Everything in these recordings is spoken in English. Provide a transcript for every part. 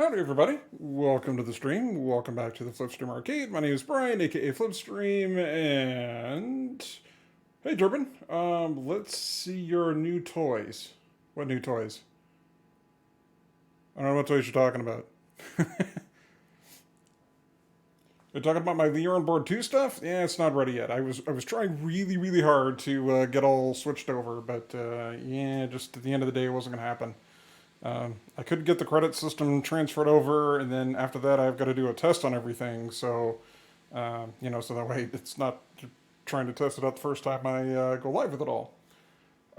Howdy everybody, welcome to the stream, welcome back to the Flipstream Arcade. My name is Brian, aka Flipstream, and... Hey Durbin, let's see your new toys. What new toys? I don't know what toys you're talking about. You're talking about my Lear on Board 2 stuff? Yeah, it's not ready yet. I was trying really hard to get all switched over, but yeah, just at the end of the day it wasn't going to happen. I could get the credit system transferred over, and then after that, I've got to do a test on everything. So, so that way it's not trying to test it out the first time I go live with it all.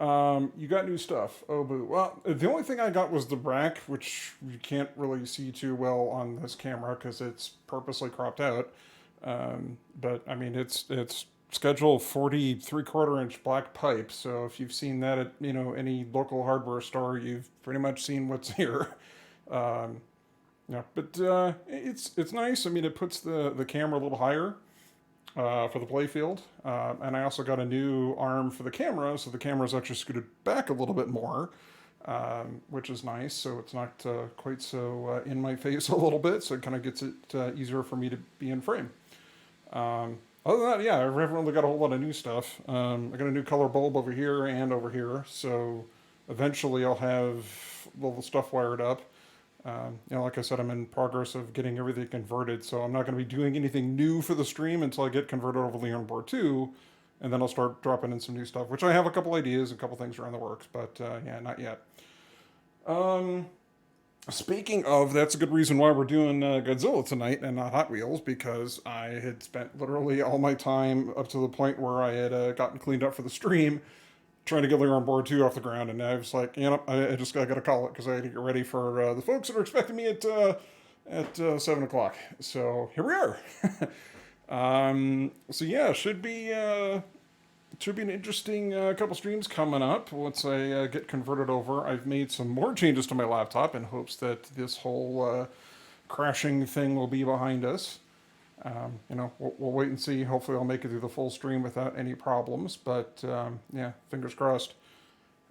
You got new stuff. Oh, boo. Well, the only thing I got was the rack, which you can't really see too well on this camera because it's purposely cropped out. But I mean, it's scheduled 43/4 inch black pipe. So if you've seen that at any local hardware store, you've pretty much seen what's here. Um, yeah, but it's nice. I mean, it puts the camera a little higher for the playfield. And I also got a new arm for the camera, so the camera's actually scooted back a little bit more, which is nice. So it's not quite so in my face a little bit, so it kind of gets it easier for me to be in frame. Other than that, yeah, I haven't really got a whole lot of new stuff. I got a new color bulb over here and over here, so eventually I'll have all the stuff wired up. Like I said, I'm in progress of getting everything converted, so I'm not going to be doing anything new for the stream until I get converted over to Lear on Board 2, and then I'll start dropping in some new stuff, which I have a couple ideas, a couple things around the works, but yeah, not yet. Speaking of, that's a good reason why we're doing Godzilla tonight and not Hot Wheels, because I had spent literally all my time up to the point where I had gotten cleaned up for the stream trying to get Lear on Board 2 off the ground, and I was like, I just got to call it because I had to get ready for the folks that are expecting me at 7 o'clock. So here we are. So yeah, should be an interesting couple streams coming up once I get converted over. I've made some more changes to my laptop in hopes that this whole crashing thing will be behind us. We'll wait and see. Hopefully, I'll make it through the full stream without any problems. But yeah, fingers crossed.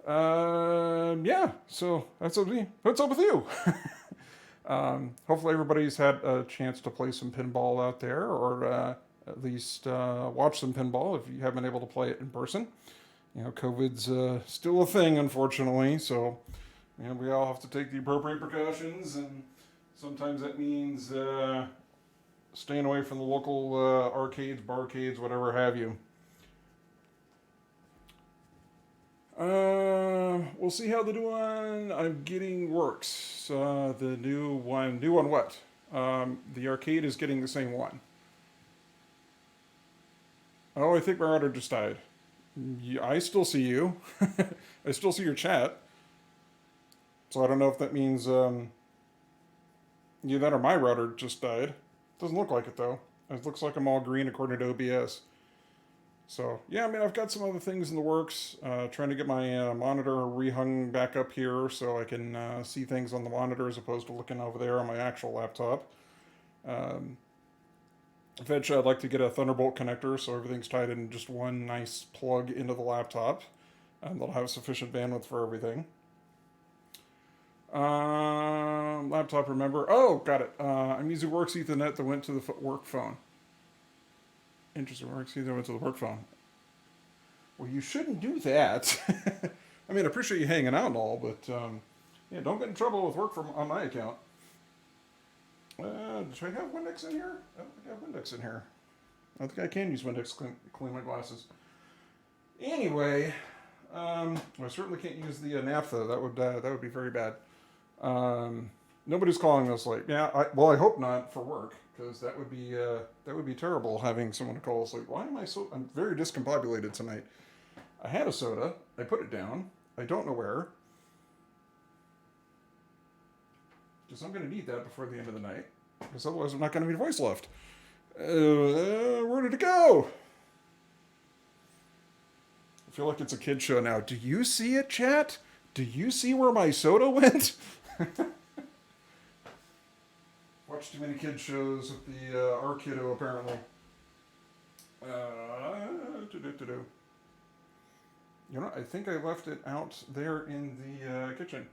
Yeah, so that's up with you. What's up with you? Hopefully, everybody's had a chance to play some pinball out there, or at least watch some pinball if you haven't been able to play it in person. COVID's still a thing, unfortunately. So, we all have to take the appropriate precautions, and sometimes that means staying away from the local arcades, barcades, whatever have you. We'll see how the new one I'm getting works. The new one what? The arcade is getting the same one. Oh, I think my router just died. I still see you. I still see your chat. So I don't know if that means you that or my router just died. Doesn't look like it though. It looks like I'm all green according to OBS. So yeah, I mean, I've got some other things in the works. Trying to get my monitor rehung back up here so I can see things on the monitor as opposed to looking over there on my actual laptop. Eventually, I'd like to get a Thunderbolt connector so everything's tied in just one nice plug into the laptop. And that'll have sufficient bandwidth for everything. Laptop, remember? Oh, got it. I'm using Works Ethernet that went to the work phone. Interesting. Works Ethernet went to the work phone. Well, you shouldn't do that. I mean, I appreciate you hanging out and all, but yeah, don't get in trouble with work on my account. Should I have Windex in here? I don't think I have Windex in here. I think I can use Windex to clean my glasses. Anyway, I certainly can't use the naphtha. That would be very bad. Nobody's calling us late. Yeah, I hope not for work, because that would be terrible having someone call us late. Why am I so? I'm very discombobulated tonight. I had a soda. I put it down. I don't know where. Because I'm going to need that before the end of the night. Because otherwise I'm not going to be a voice left. Where did it go? I feel like it's a kid show now. Do you see it, chat? Do you see where my soda went? Watch too many kid shows at the our kiddo, apparently. I think I left it out there in the kitchen.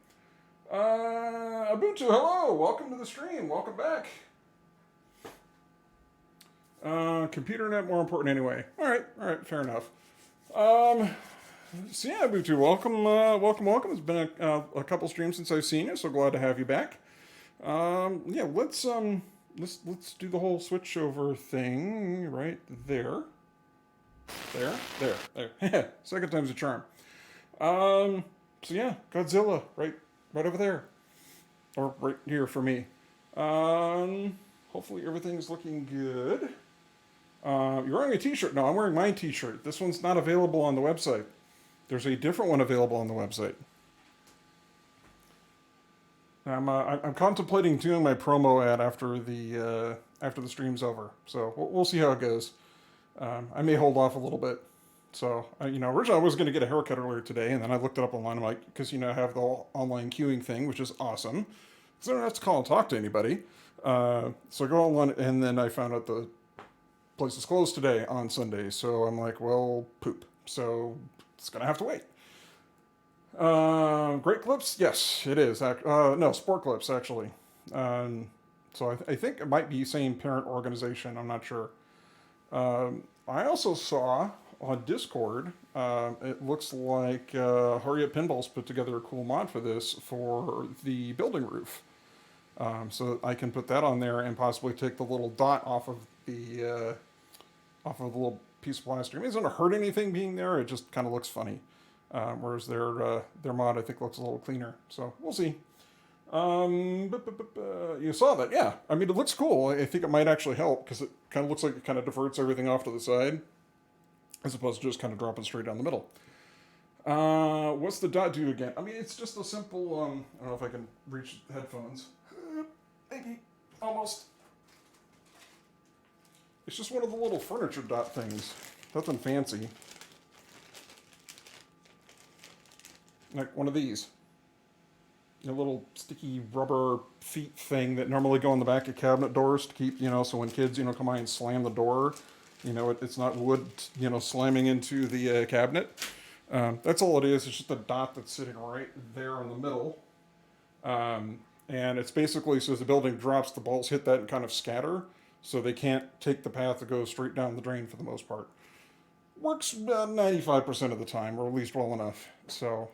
Ubuntu, hello! Welcome to the stream. Welcome back. Computer net more important anyway. All right, fair enough. So yeah, Ubuntu, welcome. It's been a couple streams since I've seen you, so glad to have you back. Yeah, let's do the whole switch over thing right there. There. Second time's a charm. So yeah, Godzilla, right over there, or right here for me. Hopefully everything's looking good. You're wearing a T-shirt. No, I'm wearing my T-shirt. This one's not available on the website. There's a different one available on the website. I'm contemplating doing my promo ad after the stream's over. So we'll see how it goes. I may hold off a little bit. So originally I was going to get a haircut earlier today, and then I looked it up online. I'm like, because I have the online queuing thing, which is awesome. So I don't have to call and talk to anybody. So I go online, and then I found out the place is closed today on Sunday. So I'm like, well, poop. So it's gonna have to wait. Great Clips? Yes, it is. No, Sport Clips, actually. So I think it might be same parent organization. I'm not sure. I also saw on Discord, it looks like Hurry Up Pinball's put together a cool mod for this for the building roof. So I can put that on there and possibly take the little dot off of the little piece of plastic. It doesn't hurt anything being there. It just kind of looks funny. Whereas their mod, I think, looks a little cleaner. So we'll see. You saw that, yeah. I mean, it looks cool. I think it might actually help because it kind of looks like it kind of diverts everything off to the side as opposed to just kind of dropping straight down the middle. What's the dot do again? I mean, it's just a simple, I don't know if I can reach headphones. Maybe. Almost. It's just one of the little furniture dot things. Nothing fancy. Like one of these. A little sticky rubber feet thing that normally go on the back of cabinet doors to keep, so when kids, come by and slam the door, it's not wood, slamming into the cabinet. That's all it is. It's just a dot that's sitting right there in the middle. And it's basically, so as the building drops, the balls hit that and kind of scatter, so they can't take the path that goes straight down the drain for the most part. Works about 95% of the time, or at least well enough. So,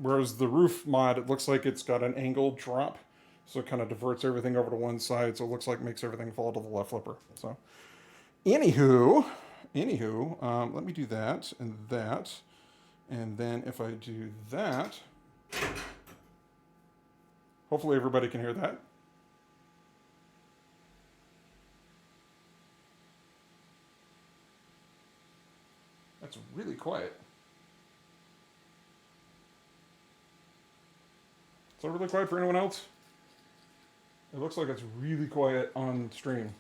whereas the roof mod, it looks like it's got an angled drop, so it kind of diverts everything over to one side, so it looks like it makes everything fall to the left flipper. So, anywho, let me do that, and then if I do that, hopefully everybody can hear that. That's really quiet. Is that really quiet for anyone else? It looks like it's really quiet on stream.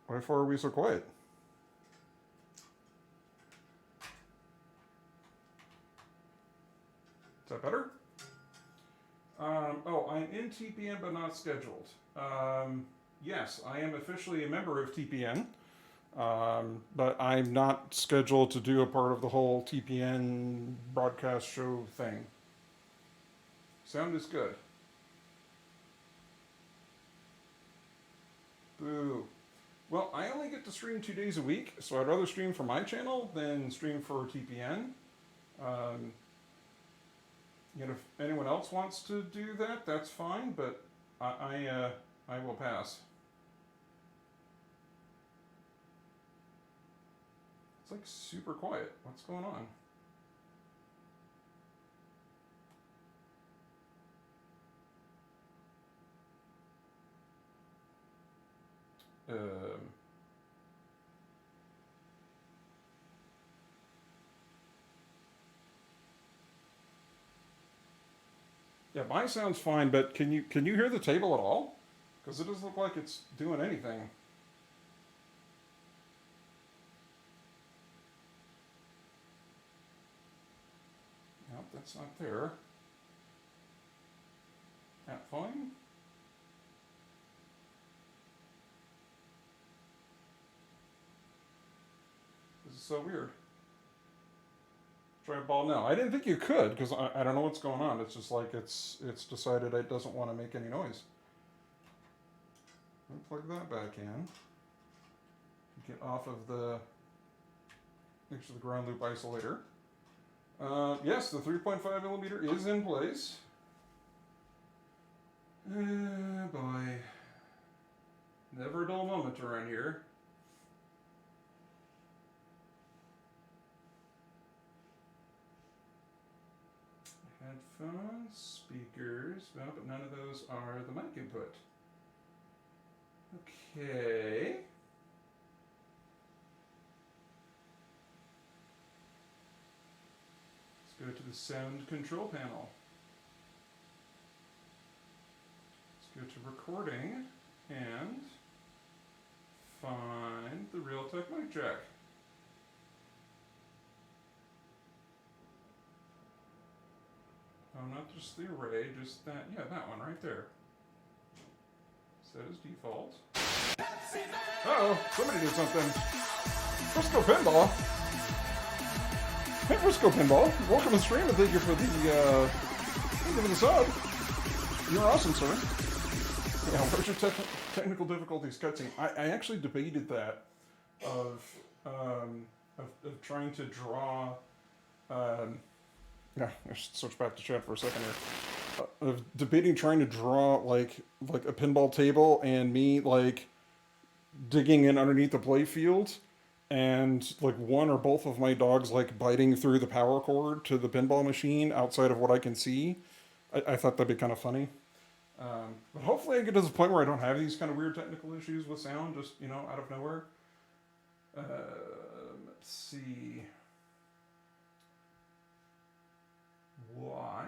Why are we so quiet? Is that better? I'm in TPN but not scheduled. Yes, I am officially a member of TPN, but I'm not scheduled to do a part of the whole TPN broadcast show thing. Sound is good. Boo. Well, I only get to stream 2 days a week, so I'd rather stream for my channel than stream for TPN. If anyone else wants to do that, that's fine, but I will pass. It's like super quiet. What's going on? Yeah, mine sounds fine, but can you hear the table at all? Because it doesn't look like it's doing anything. Nope, that's not there. That fine? This is so weird. Try a ball now. I didn't think you could because I don't know what's going on. It's just like it's decided it doesn't want to make any noise. Plug that back in. Get off of the next to the ground loop isolator. Yes, the 3.5 millimeter is in place. Boy. Never a dull moment around here. Headphones, speakers, no, but none of those are the mic input. Okay. Let's go to the sound control panel. Let's go to recording and find the Realtek mic jack. Oh, not just the array, just that, yeah, that one right there. Set as default. Uh-oh, somebody did something. Frisco Pinball. Hey, Frisco Pinball. Welcome to the stream and thank you for the sub. You're awesome, sir. Yeah, where's your technical difficulties cutscene? I actually debated that of trying to draw. Yeah, I should switch back to chat for a second here. Of debating trying to draw like a pinball table and me like digging in underneath the play field and like one or both of my dogs like biting through the power cord to the pinball machine outside of what I can see. I thought that'd be kind of funny. But hopefully I get to the point where I don't have these kind of weird technical issues with sound, just, you know, out of nowhere. Let's see. Why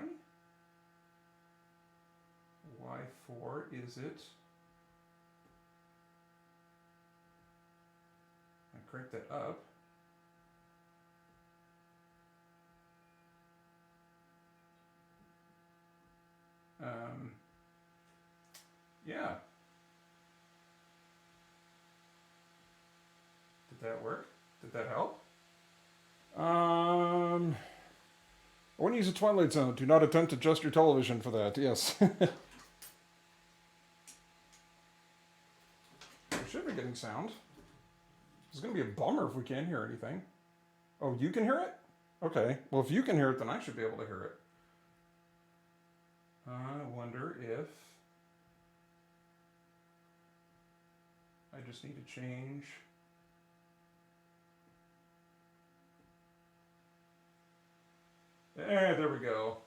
4 is it? I crank that up. Yeah. Did that work? Did that help? I want to use a Twilight Zone. Do not attempt to adjust your television for that. Yes. We should be getting sound. It's going to be a bummer if we can't hear anything. Oh, you can hear it? Okay. Well, if you can hear it, then I should be able to hear it. I wonder if I just need to change. There we go.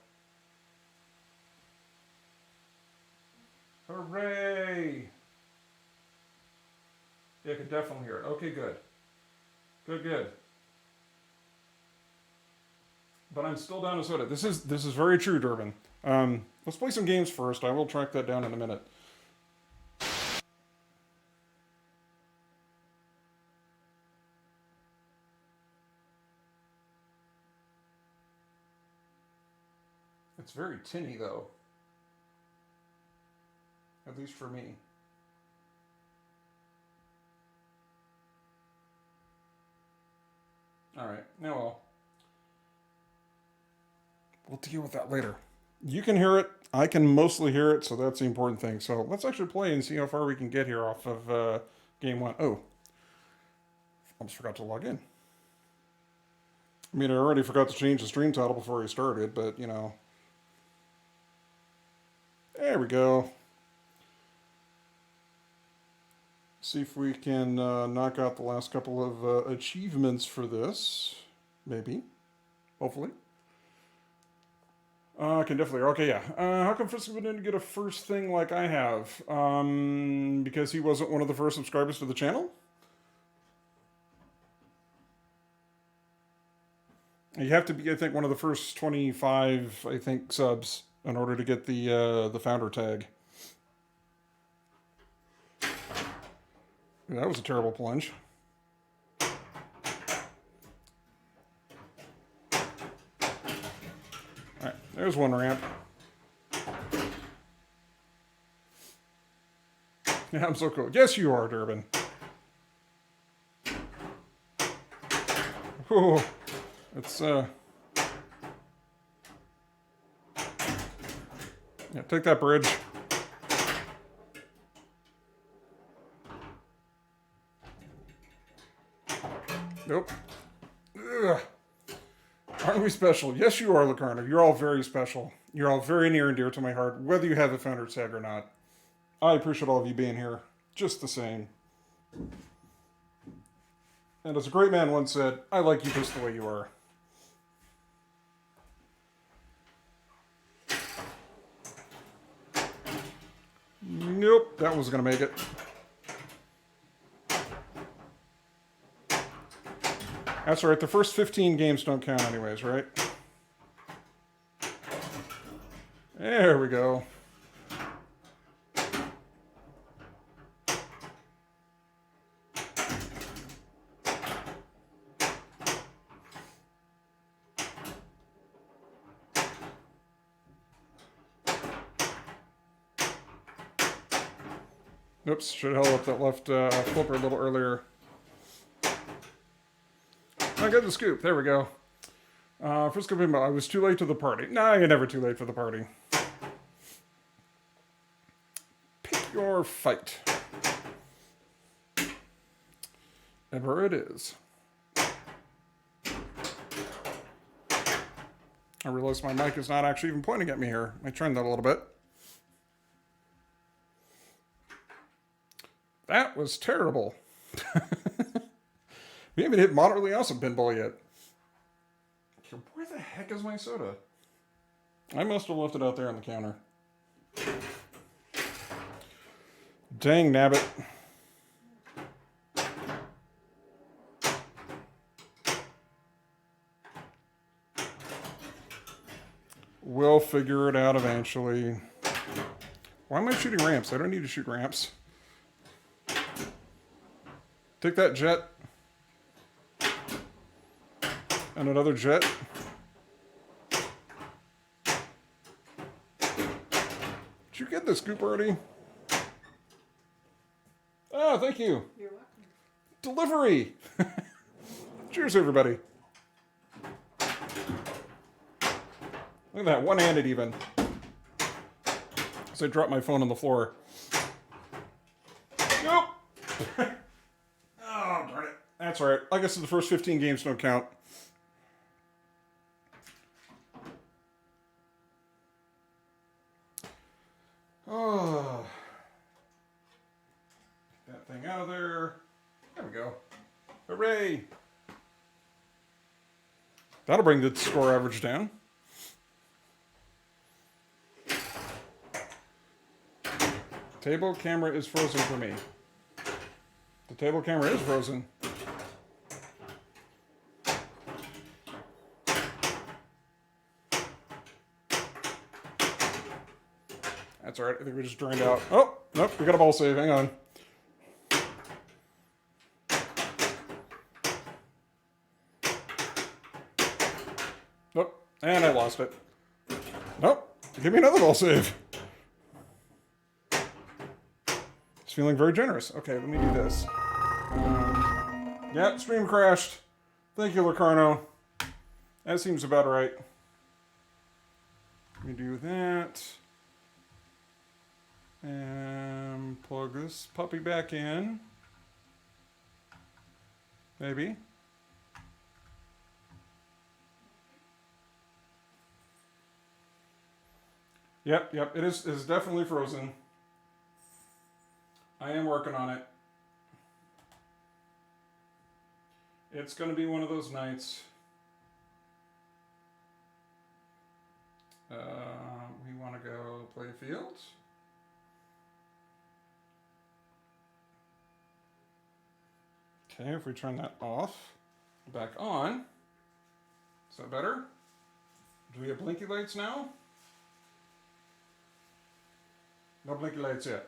Hooray! Yeah, I can definitely hear it. Okay, good. Good. But I'm still down to soda. This is very true, Durbin. Let's play some games first. I will track that down in a minute. It's very tinny, though. At least for me. Alright, now we'll deal with that later. You can hear it. I can mostly hear it, so that's the important thing. So let's actually play and see how far we can get here off of game 1. Oh. Almost forgot to log in. I mean, I already forgot to change the stream title before we started, but, you know. There we go. See if we can knock out the last couple of achievements for this. Maybe. Hopefully. I can definitely. Okay, yeah. How come Frisco didn't get a first thing like I have? Because he wasn't one of the first subscribers to the channel? You have to be, I think, one of the first 25, I think, subs in order to get the founder tag. That was a terrible plunge. Alright, there's one ramp. Yeah, I'm so cool. Yes, you are, Durbin. Oh, it's yeah. Take that bridge. Nope. Ugh. Aren't we special? Yes, you are, Locarno. You're all very special. You're all very near and dear to my heart, whether you have a founder tag or not. I appreciate all of you being here, just the same. And as a great man once said, I like you just the way you are. Nope, that wasn't going to make it. That's all right. The first 15 games don't count anyways, right? There we go. Oops, should have held up that left flipper a little earlier. I got the scoop. There we go. First coming I was too late to the party. Nah, you're never too late for the party. Pick your fight. Ever it is. I realize my mic is not actually even pointing at me here. I turned that a little bit. That was terrible. We haven't hit moderately awesome pinball yet. Where the heck is my soda? I must have left it out there on the counter. Dang nabbit. We'll figure it out eventually. Why am I shooting ramps? I don't need to shoot ramps. Take that, jet. And another jet. Did you get the scoop already? Oh, thank you. You're welcome. Delivery. Cheers, everybody. Look at that, one-handed even. As I dropped my phone on the floor. Nope. Oh, darn it. That's all right. I guess the first 15 games don't count. Oh. That thing out of there. There we go. Hooray. That'll bring the score average down. Table camera is frozen for me. The table camera is frozen. That's alright, I think we just drained out. Oh, nope, we got a ball save, hang on. Nope, and I lost it. Nope, give me another ball save. It's feeling very generous. Okay, let me do this. Yeah, stream crashed. Thank you, Locarno. That seems about right. Let me do that. And plug this puppy back in. Maybe. Yep, it is definitely frozen. I am working on it. It's going to be one of those nights. We want to go play fields. Okay, if we turn that off, back on. Is that better? Do we have blinky lights now? No blinky lights yet.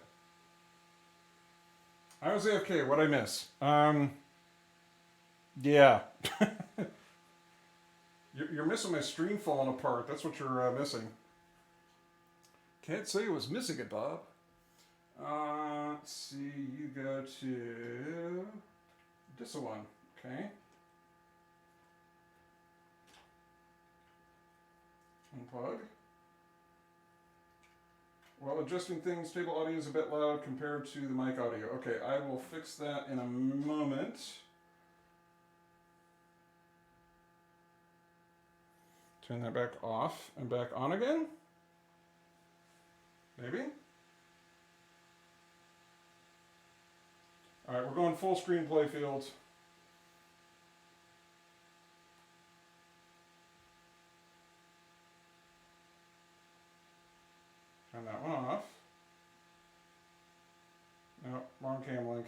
I was AFK, what'd I miss? Yeah. You're missing my stream falling apart. That's what you're missing. Can't say it was missing it, Bob. Let's see, you go to this one, okay? Unplug. While adjusting things, table audio is a bit loud compared to the mic audio. Okay, I will fix that in a moment. Turn that back off and back on again. Maybe. All right, we're going full screen playfield. Turn that one off. No, wrong cam link.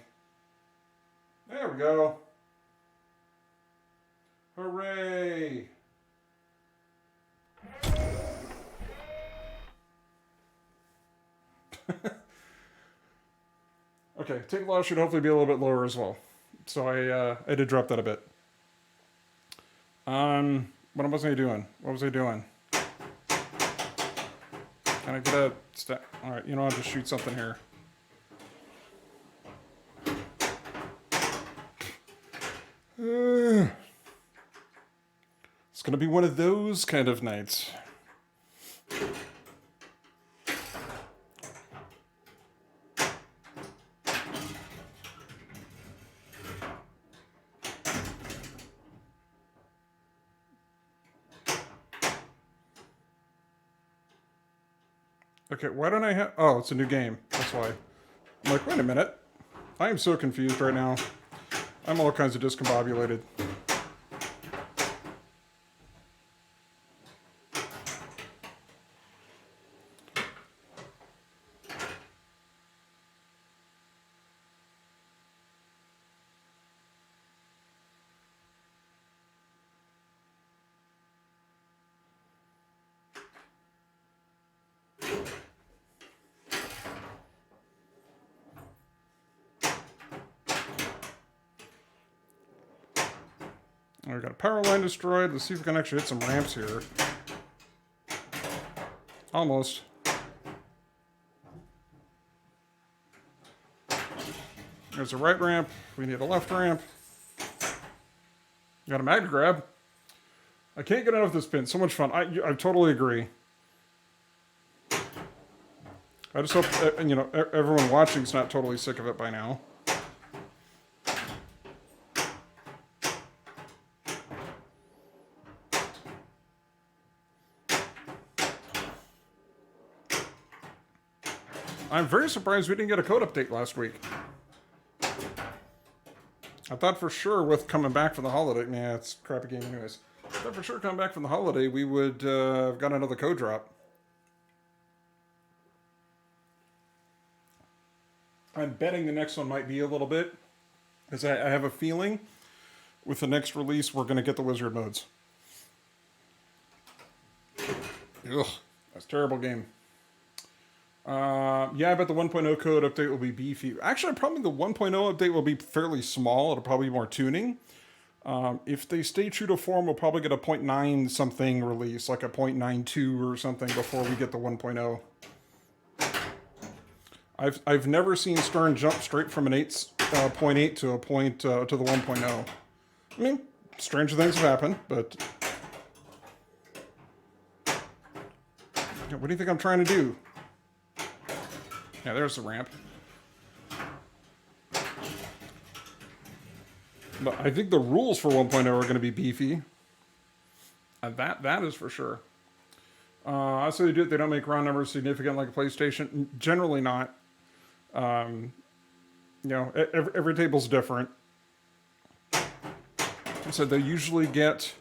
There we go. Hooray! Okay, table audio should hopefully be a little bit lower as well. So I did drop that a bit. What was I doing? What was I doing? Can I get a step? All right, you know, I'll just shoot something here. It's gonna be one of those kind of nights. Okay, why don't I have... Oh, it's a new game. That's why. I'm like, wait a minute. I am so confused right now. I'm all kinds of discombobulated. We got a power line destroyed. Let's see if we can actually hit some ramps here. Almost. There's a right ramp. We need a left ramp. Got a mag grab. I can't get enough of this pin. So much fun. I totally agree. I just hope, you know, everyone watching's not totally sick of it by now. I'm very surprised we didn't get a code update last week. I thought for sure with coming back from the holiday... Nah, it's a crappy game anyways. I thought for sure coming back from the holiday we would have got another code drop. I'm betting the next one might be a little bit. Because I have a feeling with the next release we're going to get the wizard modes. Ugh, that's a terrible game. Yeah, I bet the 1.0 code update will be beefy. Actually, probably the 1.0 update will be fairly small. It'll probably be more tuning. If they stay true to form, we'll probably get a 0.9 something release, like a 0.92 or something before we get the 1.0. I've never seen Stern jump straight from an 0.8 to a to the 1.0. I mean, stranger things have happened, but what do you think I'm trying to do? Yeah, there's the ramp. But I think the rules for 1.0 are going to be beefy. That is for sure. Also, they don't make round numbers significant like a PlayStation. Generally not. You know, every table's different. So they usually get,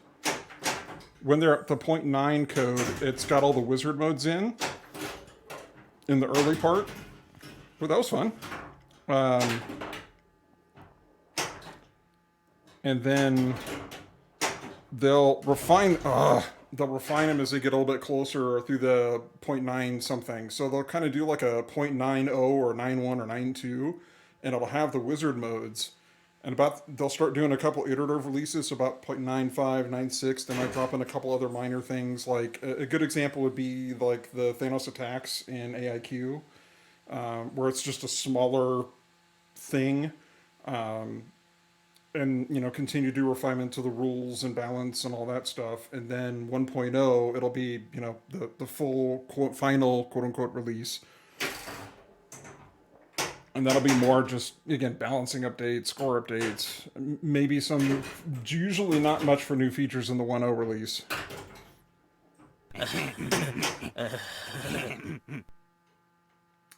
when they're at the 0.9 code, it's got all the wizard modes in the early part. Well, that was fun. And then they'll refine them as they get a little bit closer through the 0.9 something. So they'll kind of do like a 0.90 or 91 or 92, and it'll have the wizard modes. And they'll start doing a couple iterative releases, so about 0.95, 96. They might drop in a couple other minor things. Like a good example would be like the Thanos attacks in AIQ, where it's just a smaller thing. and continue to do refinement to the rules and balance and all that stuff, and then 1.0 it'll be the full final quote unquote release, and that'll be more just again balancing updates, score updates, maybe some, usually not much for new features in the 1.0 release.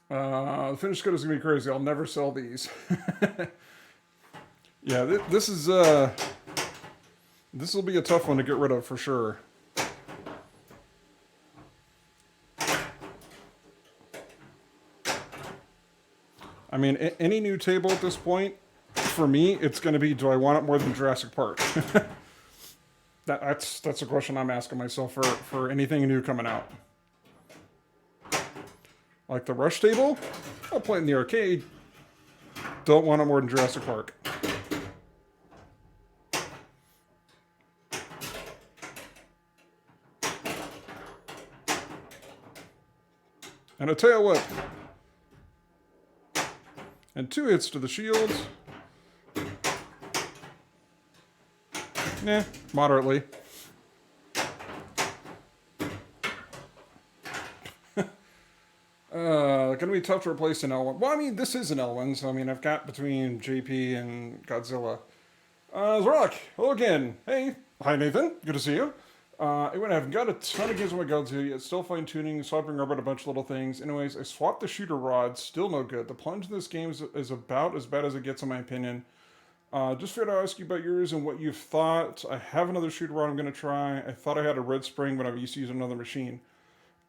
The finished good is gonna be crazy. I'll never sell these. Yeah, this will be a tough one to get rid of for sure. I mean, any new table at this point, for me, it's going to be, do I want it more than Jurassic Park? That's a question I'm asking myself for anything new coming out. Like the Rush table, I'll play it in the arcade. Don't want it more than Jurassic Park. And a tail whip. And 2 hits to the shields. Nah, moderately. Gonna be tough to replace an L1. Well, I mean, this is an L1, so I mean, I've got between JP and Godzilla. Zrock, hello again. Hey, hi Nathan, good to see you. Anyway, I've got a ton of games on my Godzilla yet, still fine tuning, swapping rubber, a bunch of little things. Anyways, I swapped the shooter rod, still no good. The plunge in this game is about as bad as it gets, in my opinion. Just figured I'd ask you about yours and what you've thought. I have another shooter rod I'm going to try. I thought I had a red spring, but I used to use another machine.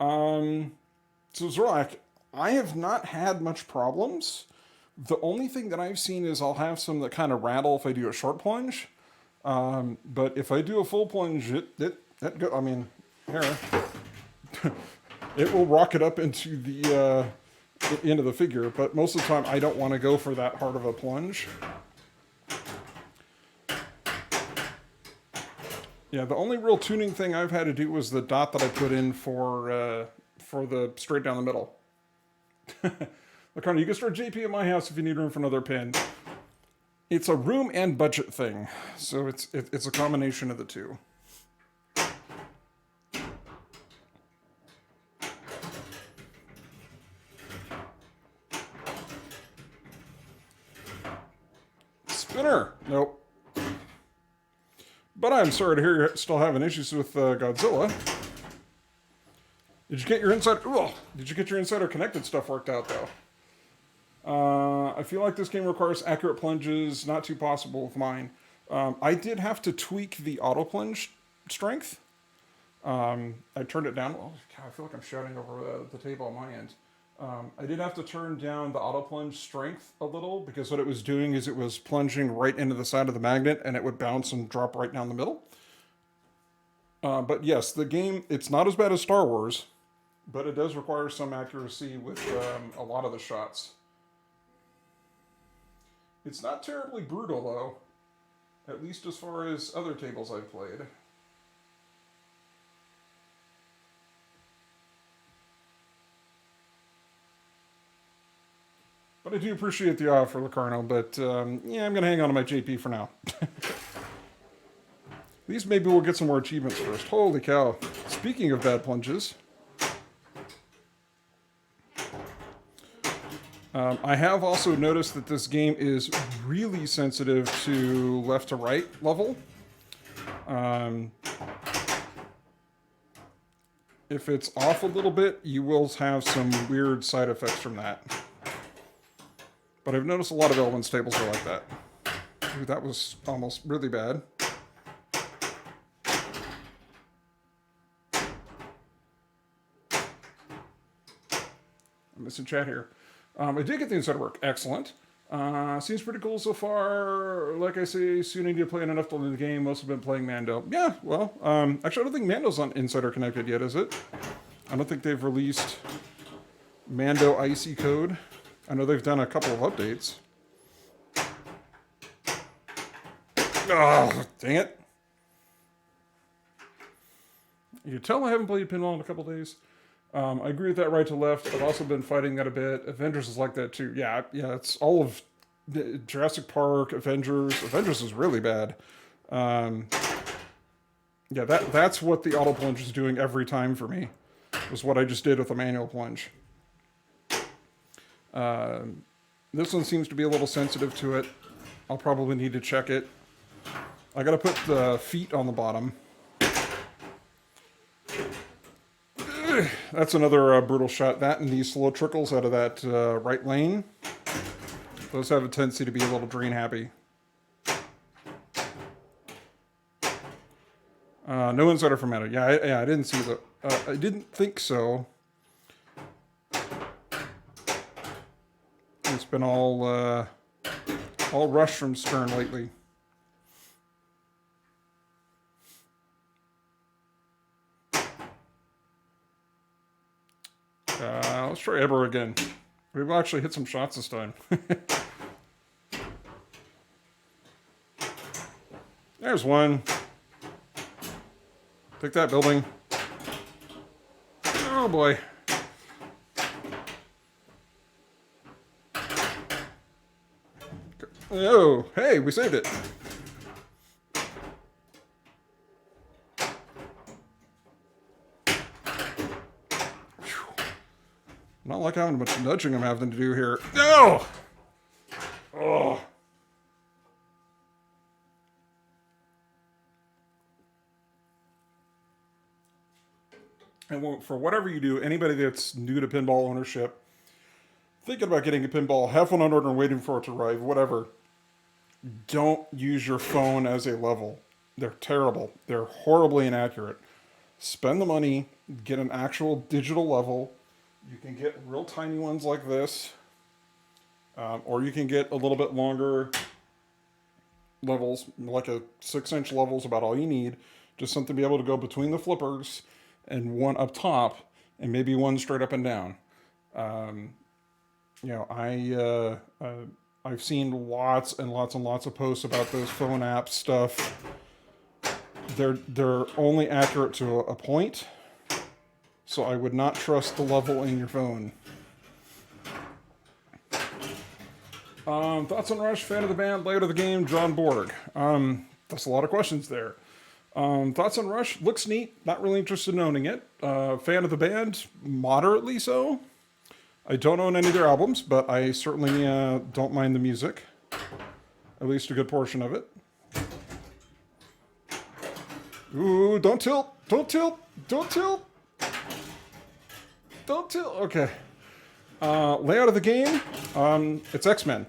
So Zorak, I have not had much problems. The only thing that I've seen is I'll have some that kind of rattle if I do a short plunge. But if I do a full plunge, I mean, here, it will rocket up into the end of the figure. But most of the time, I don't want to go for that hard of a plunge. Yeah, the only real tuning thing I've had to do was the dot that I put in for the straight down the middle. Look, you can start JP at my house if you need room for another pin. It's a room and budget thing, so it's a combination of the two. Spinner, nope. But I'm sorry to hear you're still having issues with Godzilla. Did you get your insider connected stuff worked out though? I feel like this game requires accurate plunges, not too possible with mine. I did have to tweak the auto plunge strength. I turned it down. Oh, God, I feel like I'm shouting over the table on my end. I did have to turn down the auto plunge strength a little because what it was doing is it was plunging right into the side of the magnet and it would bounce and drop right down the middle. But yes, the game, it's not as bad as Star Wars, but it does require some accuracy with a lot of the shots. It's not terribly brutal though, at least as far as other tables I've played. But I do appreciate the offer, Locarno, but yeah, I'm going to hang on to my JP for now. At least maybe we'll get some more achievements first. Holy cow. Speaking of bad plunges, I have also noticed that this game is really sensitive to left to right level. If it's off a little bit, you will have some weird side effects from that. But I've noticed a lot of L1's tables are like that. Ooh, that was almost really bad. I'm missing chat here. I did get the inside work. Excellent. Seems pretty cool so far. Like I say, soon I need to play enough to learn the game. Most have been playing Mando. Yeah, well, actually I don't think Mando's on Insider Connected yet, is it? I don't think they've released Mando IC code. I know they've done a couple of updates. Oh, dang it. You can tell I haven't played pinball in a couple days. I agree with that right to left. I've also been fighting that a bit. Avengers is like that too. Yeah, it's all of Jurassic Park, Avengers. Avengers is really bad. Um, yeah, that's what the auto plunge is doing every time for me. Was what I just did with the manual plunge. This one seems to be a little sensitive to it. I'll probably need to check it. I gotta put the feet on the bottom. That's another brutal shot. That and these slow trickles out of that right lane. Those have a tendency to be a little drain happy. No insider fermented. Yeah, I didn't see the. I didn't think so. It's been all rush from Stern lately. Let's try Eber again. We've actually hit some shots this time. There's one. Take that, building. Oh boy. Oh, hey, we saved it. Not like having much nudging I'm having to do here. No! Oh. And for whatever you do, anybody that's new to pinball ownership, thinking about getting a pinball, have one on order and waiting for it to arrive, whatever, don't use your phone as a level. They're terrible. They're horribly inaccurate. Spend the money, get an actual digital level. You can get real tiny ones like this, or you can get a little bit longer levels, like a 6-inch level is about all you need. Just something to be able to go between the flippers and one up top, and maybe one straight up and down. I've seen lots and lots and lots of posts about those phone app stuff. They're only accurate to a point, so I would not trust the level in your phone. Thoughts on Rush? Fan of the band, layout of the game, John Borg. That's a lot of questions there. Thoughts on Rush? Looks neat. Not really interested in owning it. Fan of the band? Moderately so. I don't own any of their albums, but I certainly don't mind the music. At least a good portion of it. Ooh, don't tilt! Don't tilt! Don't tilt! Don't tilt! Okay. Layout of the game? It's X-Men.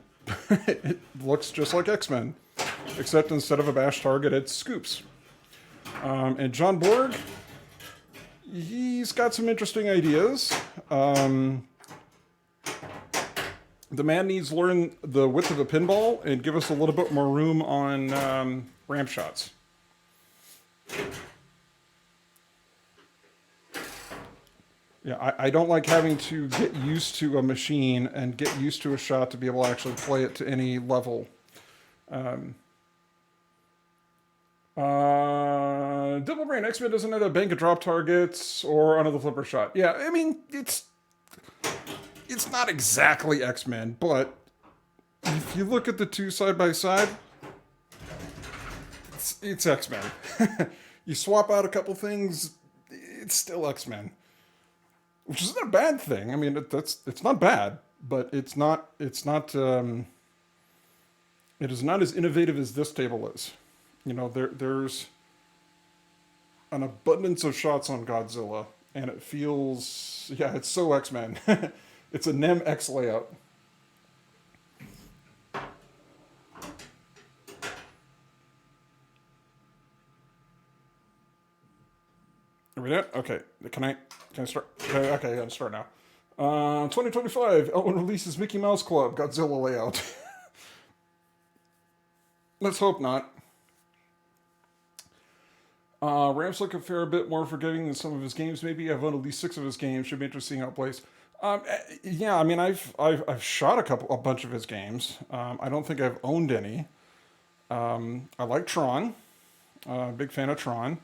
It looks just like X-Men. Except instead of a bash target, it's scoops. And John Borg, he's got some interesting ideas. The man needs to learn the width of a pinball and give us a little bit more room on ramp shots. Yeah, I don't like having to get used to a machine and get used to a shot to be able to actually play it to any level. Double Brain X-Men doesn't have a bank of drop targets or another flipper shot. Yeah, I mean, it's not exactly X-Men, but if you look at the two side by side, it's X-Men. You swap out a couple things, it's still X-Men. Which isn't a bad thing. I mean, it's not bad, but it is not as innovative as this table is. You know, there's an abundance of shots on Godzilla, and it feels, yeah, it's so X-Men. It's a NEM X layout. Are we done? Okay. Can I start? Okay, I can start now. 2025, Elwin releases Mickey Mouse Club Godzilla layout. Let's hope not. Ramps look a fair bit more forgiving than some of his games. Maybe I've owned at least 6 of his games. Should be interesting how it plays. Yeah, I mean, I've shot a bunch of his games. I don't think I've owned any. I like Tron. Big fan of Tron.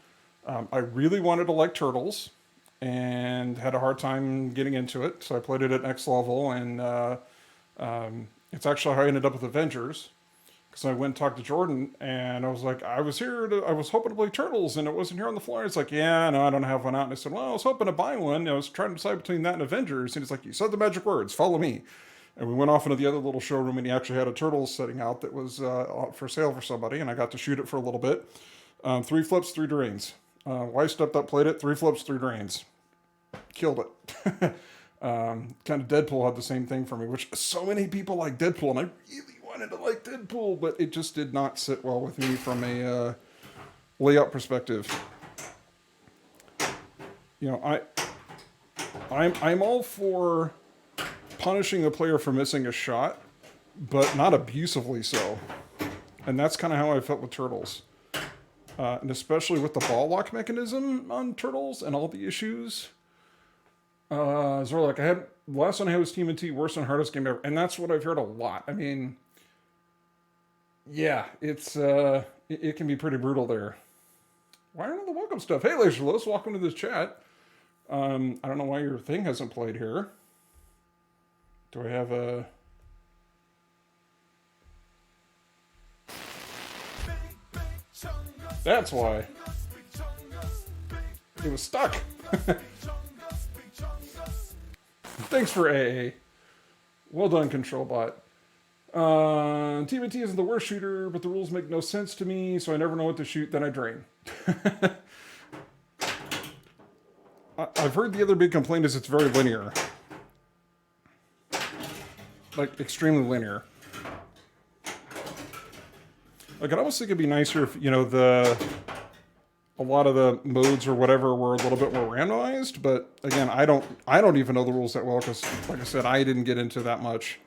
I really wanted to like Turtles, and had a hard time getting into it. So I played it at next level, and It's actually how I ended up with Avengers. Because I went and talked to Jordan, and I was like, I was hoping to play Turtles, and it wasn't here on the floor. It's like, yeah, no, I don't have one out. And I said, well, I was hoping to buy one. I was trying to decide between that and Avengers. And he's like, you said the magic words, follow me. And we went off into the other little showroom, and he actually had a Turtles setting out that was for sale for somebody, and I got to shoot it for a little bit. 3 flips, 3 drains. Wife stepped up, played it, 3 flips, 3 drains. Killed it. Kind of Deadpool had the same thing for me, which so many people like Deadpool, and I really wanted to like Deadpool, but it just did not sit well with me from a layout perspective. You know, I'm all for punishing the player for missing a shot, but not abusively so. And that's kind of how I felt with Turtles. And especially with the ball lock mechanism on Turtles and all the issues. Sort of like the last one I had was TMNT, worst and hardest game ever. And that's what I've heard a lot. I mean, yeah, it can be pretty brutal there. Why aren't all the welcome stuff? Hey, Laser Lewis, welcome to this chat. I don't know why your thing hasn't played here. Do I have a... That's why. It was stuck. Thanks for AA. Well done, ControlBot. TMNT isn't the worst shooter, but the rules make no sense to me, so I never know what to shoot, then I drain. I've heard the other big complaint is it's very linear. Like, extremely linear. Like, I almost think it'd be nicer if, you know, a lot of the modes or whatever were a little bit more randomized, but again, I don't even know the rules that well, because, like I said, I didn't get into that much.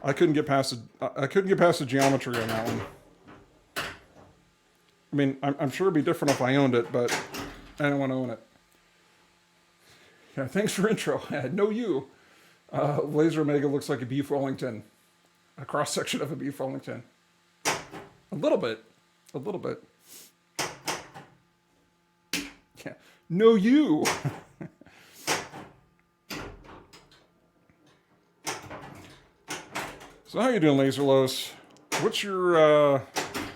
I couldn't get past the geometry on that one. I mean, I'm sure it'd be different if I owned it, but I didn't want to own it. Yeah, thanks for intro. No you. Laser Omega looks like a beef Wellington. A cross-section of a beef Wellington. A little bit. A little bit. Yeah. No you. So how you doing, Laser Los? What's your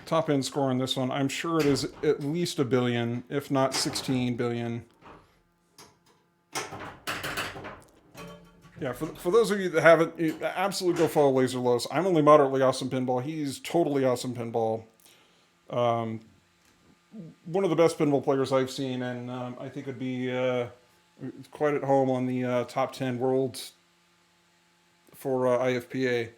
top end score on this one? I'm sure it is at least 1 billion, if not 16 billion. Yeah, for those of you that haven't, absolutely go follow Laser Los. I'm only moderately awesome pinball. He's totally awesome pinball. One of the best pinball players I've seen, and I think would be quite at home on the top 10 worlds for IFPA.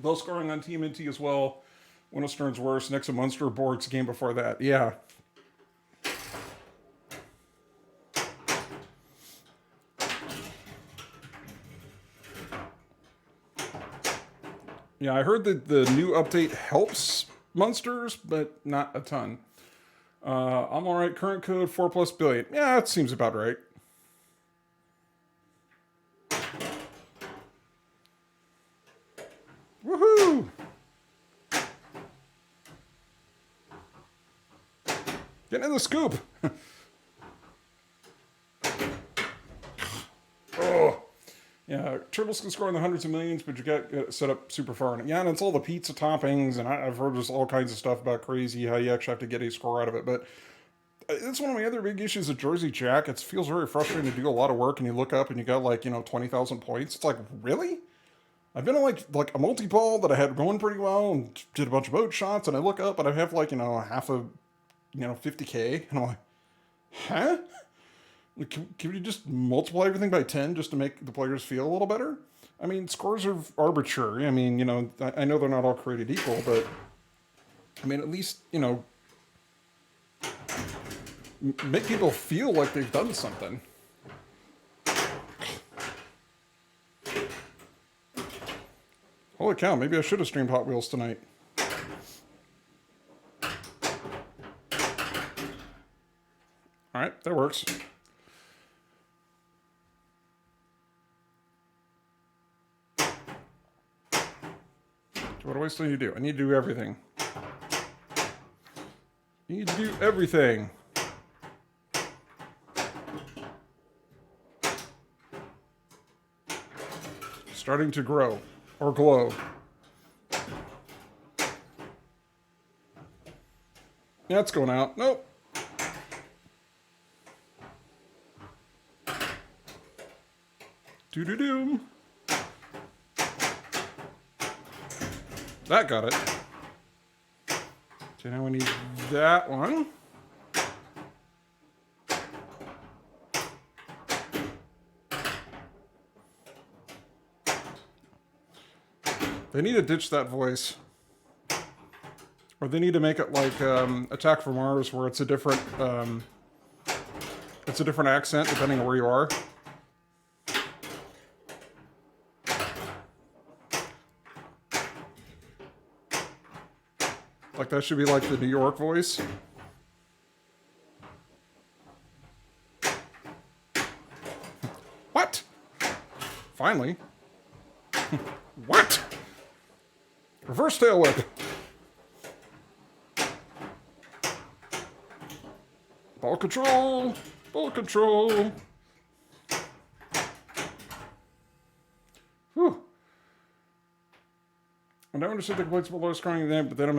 Low scoring on TMNT as well. One of Stern's worst. Next to Munster Borg's game before that. Yeah. Yeah, I heard that the new update helps Munsters, but not a ton. I'm alright. Current code 4+ billion. Yeah, that seems about right. Woohoo! Getting in the scoop. Oh. Yeah, Turtles can score in the hundreds of millions, but you got set up super far. Yeah, and it's all the pizza toppings, and I've heard there's all kinds of stuff about crazy how you actually have to get a score out of it. But it's one of my other big issues with Jersey Jack. It feels very frustrating to do a lot of work, and you look up and you got 20,000 points. It's like, really? I've been in like a multi-ball that I had going pretty well and did a bunch of boat shots, and I look up and I have half of 50K, and I'm like, huh? Can we just multiply everything by 10 just to make the players feel a little better? I mean, scores are arbitrary. I mean, I know they're not all created equal, but I mean, at least, make people feel like they've done something. Holy cow, maybe I should have streamed Hot Wheels tonight. Alright, that works. What do I still need to do? I need to do everything. You need to do everything. Starting to grow. Or glow. Yeah, it's going out. Nope. Doo-doo-doo. That got it. Okay, now we need that one. They need to ditch that voice. Or they need to make it like Attack from Mars, where it's a different accent depending on where you are. Like that should be like the New York voice. What? Finally. What? Reverse tail whip. Ball control. Ball control. Whew. I don't understand the complaints about low scrying then, but then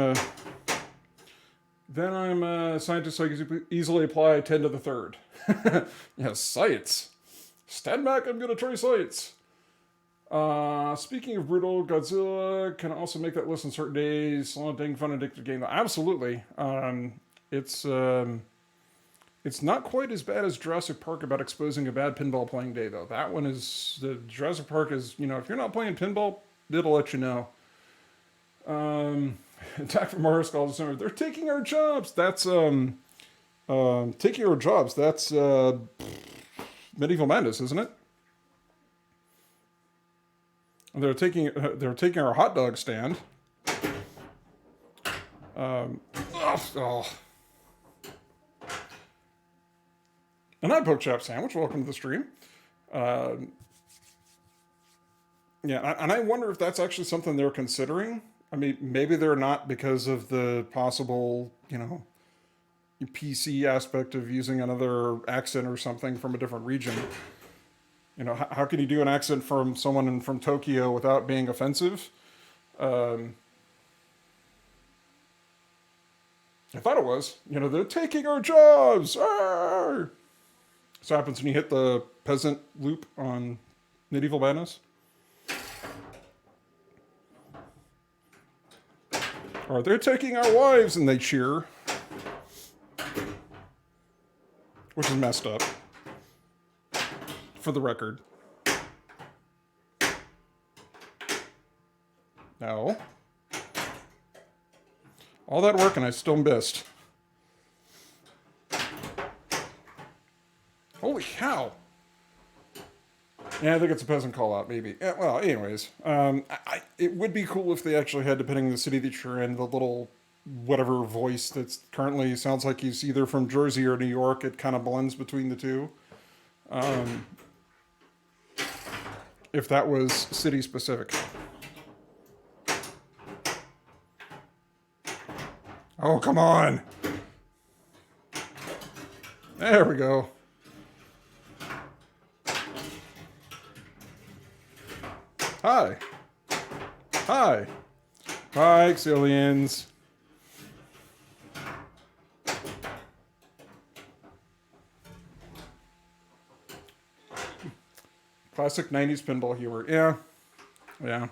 I'm a scientist, so I can easily apply 10 to the third. Yeah, science. Stand back, I'm gonna try science. Speaking of brutal, Godzilla can also make that list on certain days. Long, dang, fun, addictive game. Absolutely. It's not quite as bad as Jurassic Park about exposing a bad pinball playing day, though. That one is... The Jurassic Park is, you know, if you're not playing pinball, it'll let you know. Attack from Mars calls us, they're taking our jobs. That's, taking our jobs. That's, Medieval Madness, isn't it? They're taking our hot dog stand. Oh. And I'm Pokechop Sandwich. Welcome to the stream. Yeah, and I wonder if that's actually something they're considering. I mean, maybe they're not because of the possible, you know, PC aspect of using another accent or something from a different region. You know, how can you do an accent from someone from Tokyo without being offensive? I thought it was. You know, they're taking our jobs! Arr! So happens when you hit the peasant loop on Medieval Madness. Or they're taking our wives, and they cheer. Which is messed up. For the record. No. All that work and I still missed. Holy cow. Yeah, I think it's a peasant call out, maybe. Yeah, well, anyways. It would be cool if they actually had, depending on the city that you're in, the little whatever voice that's currently sounds like he's either from Jersey or New York. It kind of blends between the two. If that was city specific. Oh, come on. There we go. Hi. Hi. Hi, Xilians. Classic 90s pinball humor. Yeah. Yeah.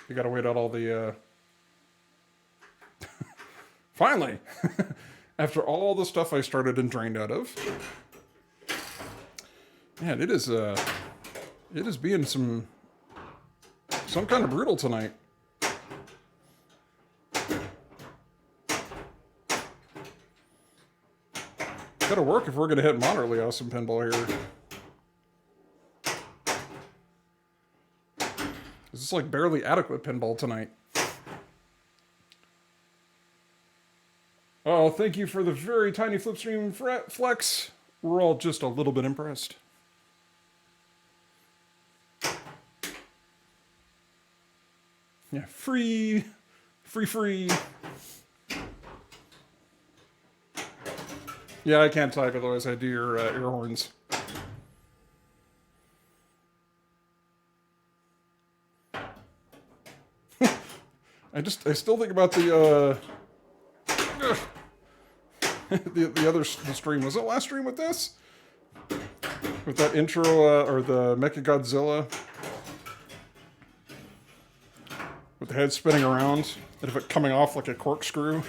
You gotta wait out all the, Finally! After all the stuff I started and drained out of. Man, it is being some kind of brutal tonight. Gotta work if we're gonna hit moderately awesome pinball here. This is like barely adequate pinball tonight. Oh, thank you for the very tiny Flipstream flex. We're all just a little bit impressed. Yeah, free. Yeah, I can't type, otherwise I do your ear horns. I still think about the the other stream. Was it last stream with this? With that intro, or the Mecha Godzilla? With the head spinning around, and if it coming off like a corkscrew.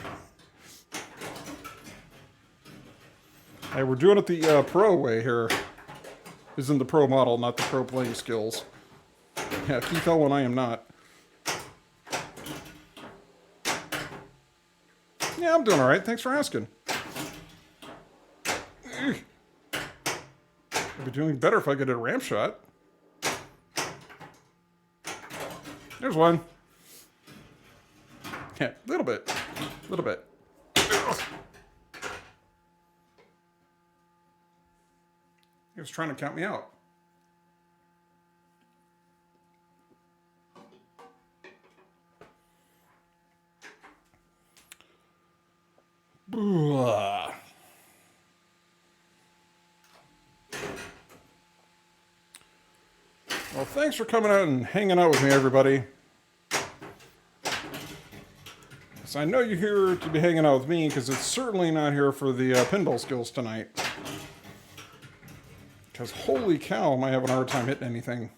Hey, we're doing it the pro way here. Is in the pro model, not the pro playing skills. Yeah, Keith L when I am not. Yeah, I'm doing alright. Thanks for asking. I'd be doing better if I get a ramp shot. There's one. Yeah, a little bit. A little bit. He was trying to count me out. Well, thanks for coming out and hanging out with me, everybody. So I know you're here to be hanging out with me, because it's certainly not here for the pinball skills tonight. Because holy cow, am I having a hard time hitting anything.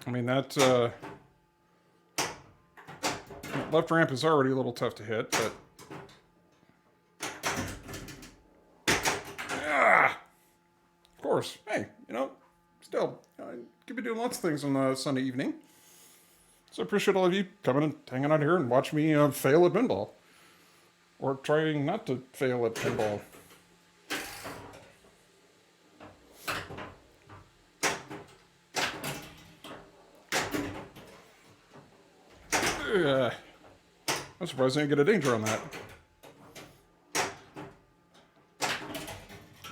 I mean, that left ramp is already a little tough to hit, but... Of course. Hey, you know, still, I could be doing lots of things on a Sunday evening. So I appreciate all of you coming and hanging out here and watching me fail at pinball. Or trying not to fail at pinball. I'm surprised I didn't get a danger on that.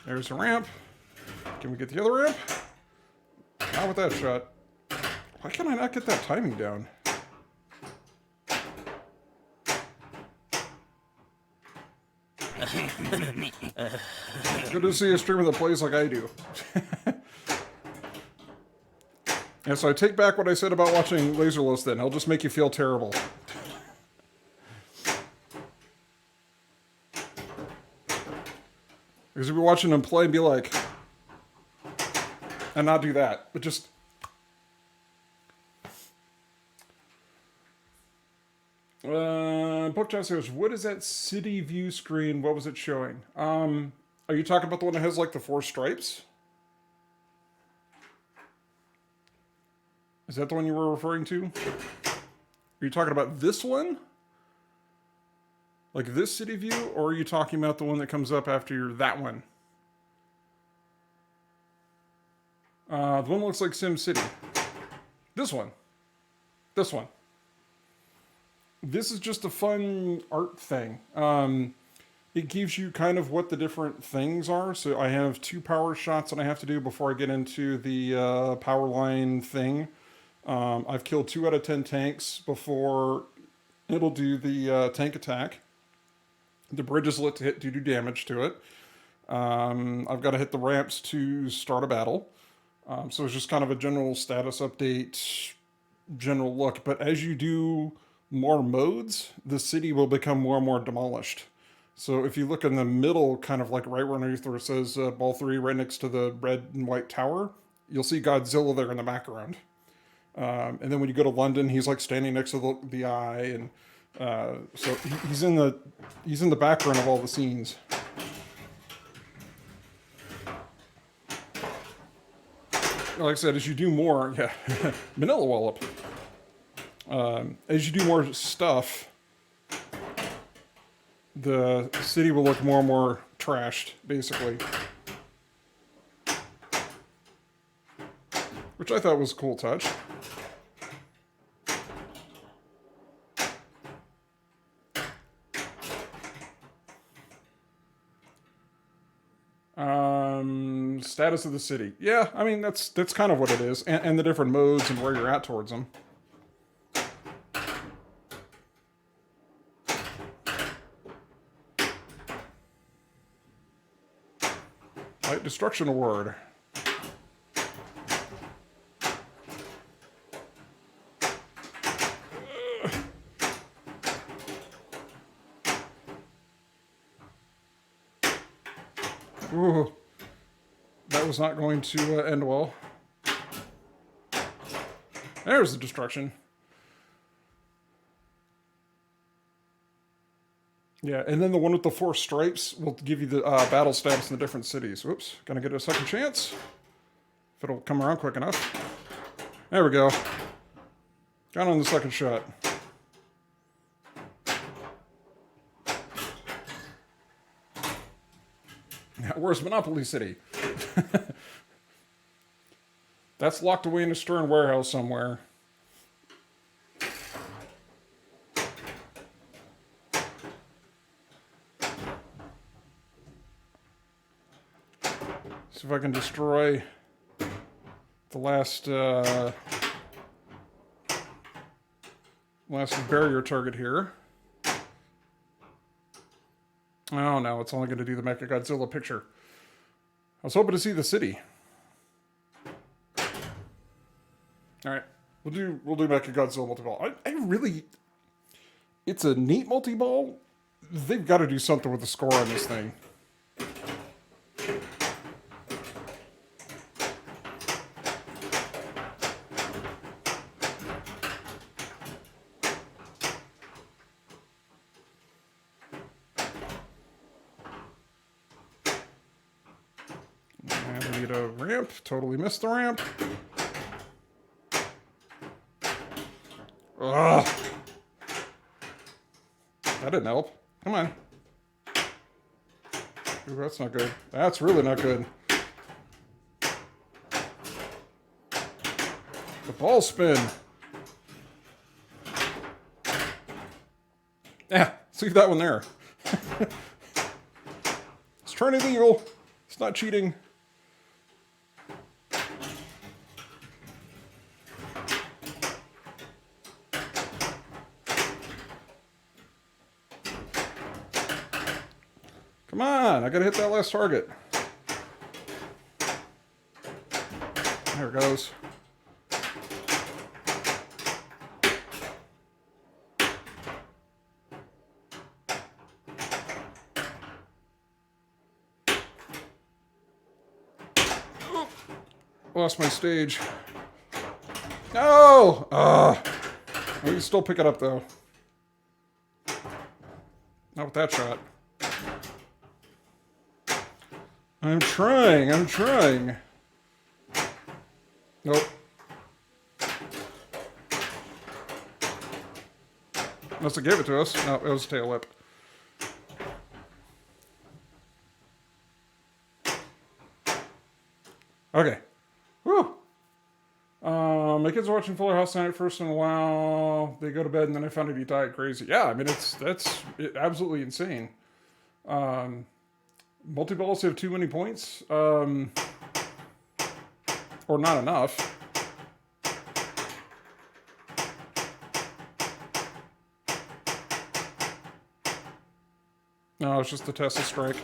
There's a ramp. Can we get the other ramp? Not with that shot. Why can I not get that timing down? It's good to see a streamer that plays like I do. Yeah, so I take back what I said about watching Laserless then. I'll just make you feel terrible. Because if you're watching them play and be like... And not do that, but just... Bookchat says, what is that city view screen? What was it showing? Are you talking about the one that has like the 4 stripes? Is that the one you were referring to? Are you talking about this one? Like this city view? Or are you talking about the one that comes up after that one? The one that looks like Sim City. This one. This one. This is just a fun art thing. It gives you kind of what the different things are. So I have 2 power shots that I have to do before I get into the power line thing. I've killed 2 out of 10 tanks before it'll do the tank attack. The bridge is lit to do damage to it. I've got to hit the ramps to start a battle. So it's just kind of a general status update, general look. But as you do more modes, the city will become more and more demolished. So if you look in the middle, kind of like right underneath where it says Ball 3, right next to the red and white tower, you'll see Godzilla there in the background. And then when you go to London, he's like standing next to the eye, and so he's in the background of all the scenes. Like I said, as you do more, yeah, Manila Wallop. As you do more stuff, the city will look more and more trashed, basically. Which I thought was a cool touch. Status of the city. Yeah, I mean, that's kind of what it is. And the different modes and where you're at towards them. Light Destruction Award. Ooh, that was not going to end well. There's the destruction. Yeah, and then the one with the 4 stripes will give you the battle status in the different cities. Whoops, gonna get a second chance. If it'll come around quick enough. There we go. Got on the second shot. Now, where's Monopoly City? That's locked away in a Stern warehouse somewhere. See if I can destroy the last barrier target here. Oh no, it's only going to do the Mecha Godzilla picture. I was hoping to see the city. All right, we'll do Mecha Godzilla multi-ball. I really, it's a neat multi-ball. They've got to do something with the score on this thing. And we need a ramp. Totally missed the ramp. Ugh. That didn't help. Come on. Ooh, that's not good. That's really not good. The ball spin. Yeah, let's leave that one there. It's turning illegal. It's not cheating. Come on, I gotta hit that last target. There it goes. Lost my stage. No! I can still pick it up though. Not with that shot. I'm trying. Nope. Unless it gave it to us. No, it was tail whip. Okay. Whew. My kids are watching Fuller House tonight first in a while. They go to bed and then I found out he died crazy. Yeah, I mean, that's absolutely insane. Multi-balls have too many points. Or not enough. No, it's just the Tesla strike.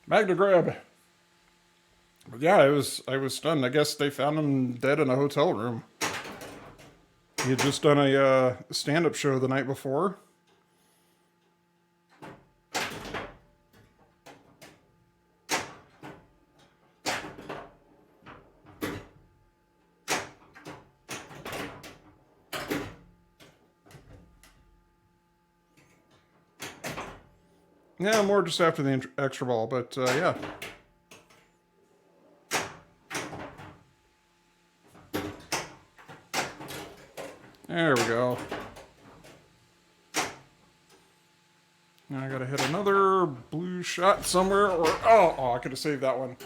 Magna grab. But yeah, I was stunned. I guess they found him dead in a hotel room. He had just done a stand-up show the night before. Yeah, more just after the extra ball, but yeah. There we go. Now I gotta hit another blue shot somewhere, or oh, I could have saved that one.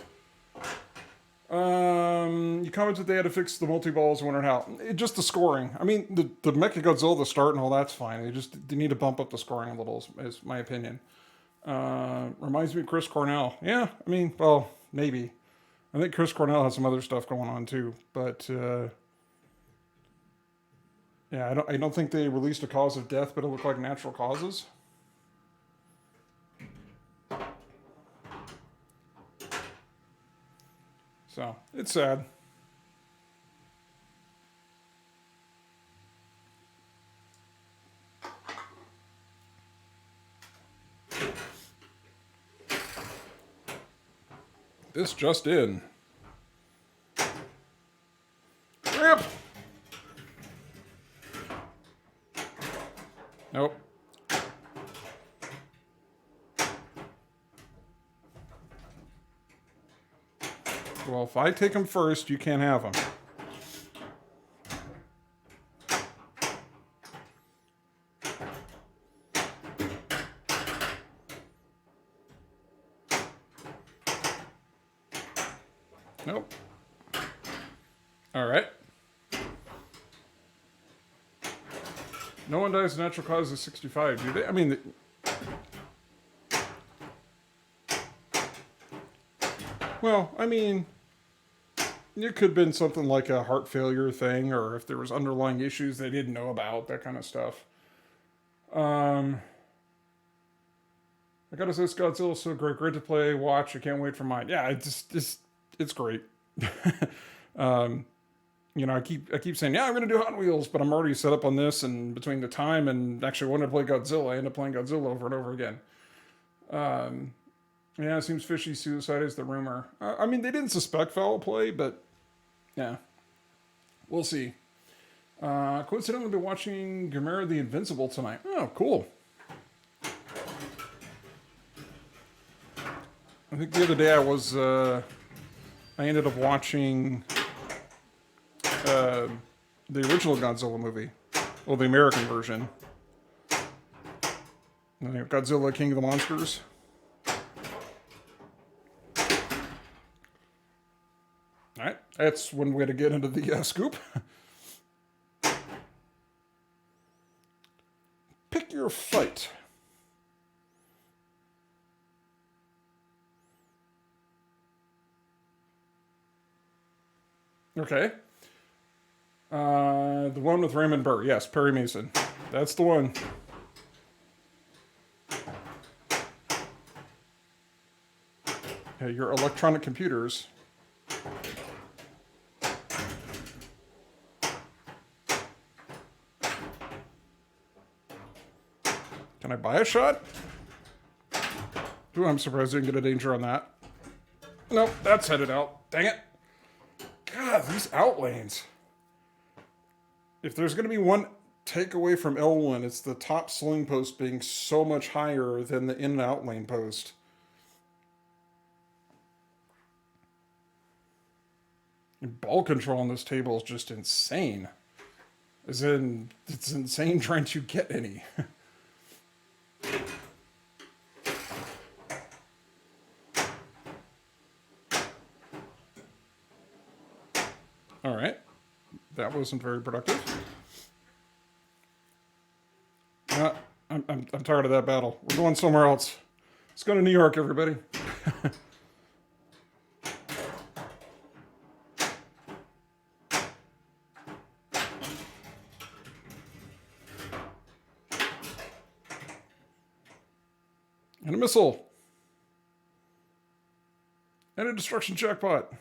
You commented they had to fix the multi-balls and wondered how. Just the scoring. I mean, the Mechagodzilla, the start and all that's fine. They need to bump up the scoring a little, is my opinion. Reminds me of Chris Cornell. Yeah, I mean, well, maybe. I think Chris Cornell has some other stuff going on too, but yeah, I don't think they released a cause of death, but it looked like natural causes. So it's sad. This just in. Rip! Nope. Well, if I take them first, you can't have them. Nope. All right. No one dies of natural causes at 65, do they? I mean, well, I mean, it could have been something like a heart failure thing, or if there was underlying issues they didn't know about, that kind of stuff. I gotta say, Godzilla's so great to play, watch. I can't wait for mine. Yeah, it's great. You know, I keep saying, yeah, I'm gonna do Hot Wheels, but I'm already set up on this, and between the time and actually wanting to play Godzilla, I end up playing Godzilla over and over again. Yeah, it seems fishy. Suicide is the rumor. I mean, they didn't suspect foul play, but yeah, we'll see. Coincidentally, I've been watching Gamera the Invincible tonight. Oh, cool. I think the other day I ended up watching the original Godzilla movie, well, the American version. Godzilla King of the Monsters. All right, that's one way to get into the scoop. Pick your fight. Okay. The one with Raymond Burr. Yes, Perry Mason. That's the one. Hey, your electronic computers. Can I buy a shot? Ooh, I'm surprised I didn't get a danger on that. Nope, that's headed out. Dang it. God, these outlanes. If there's going to be one takeaway from L1, it's the top sling post being so much higher than the in and out lane post. And ball control on this table is just insane. As in, it's insane trying to get any. All right. That wasn't very productive. I'm tired of that battle. We're going somewhere else. Let's go to New York, everybody. And a missile. And a destruction jackpot.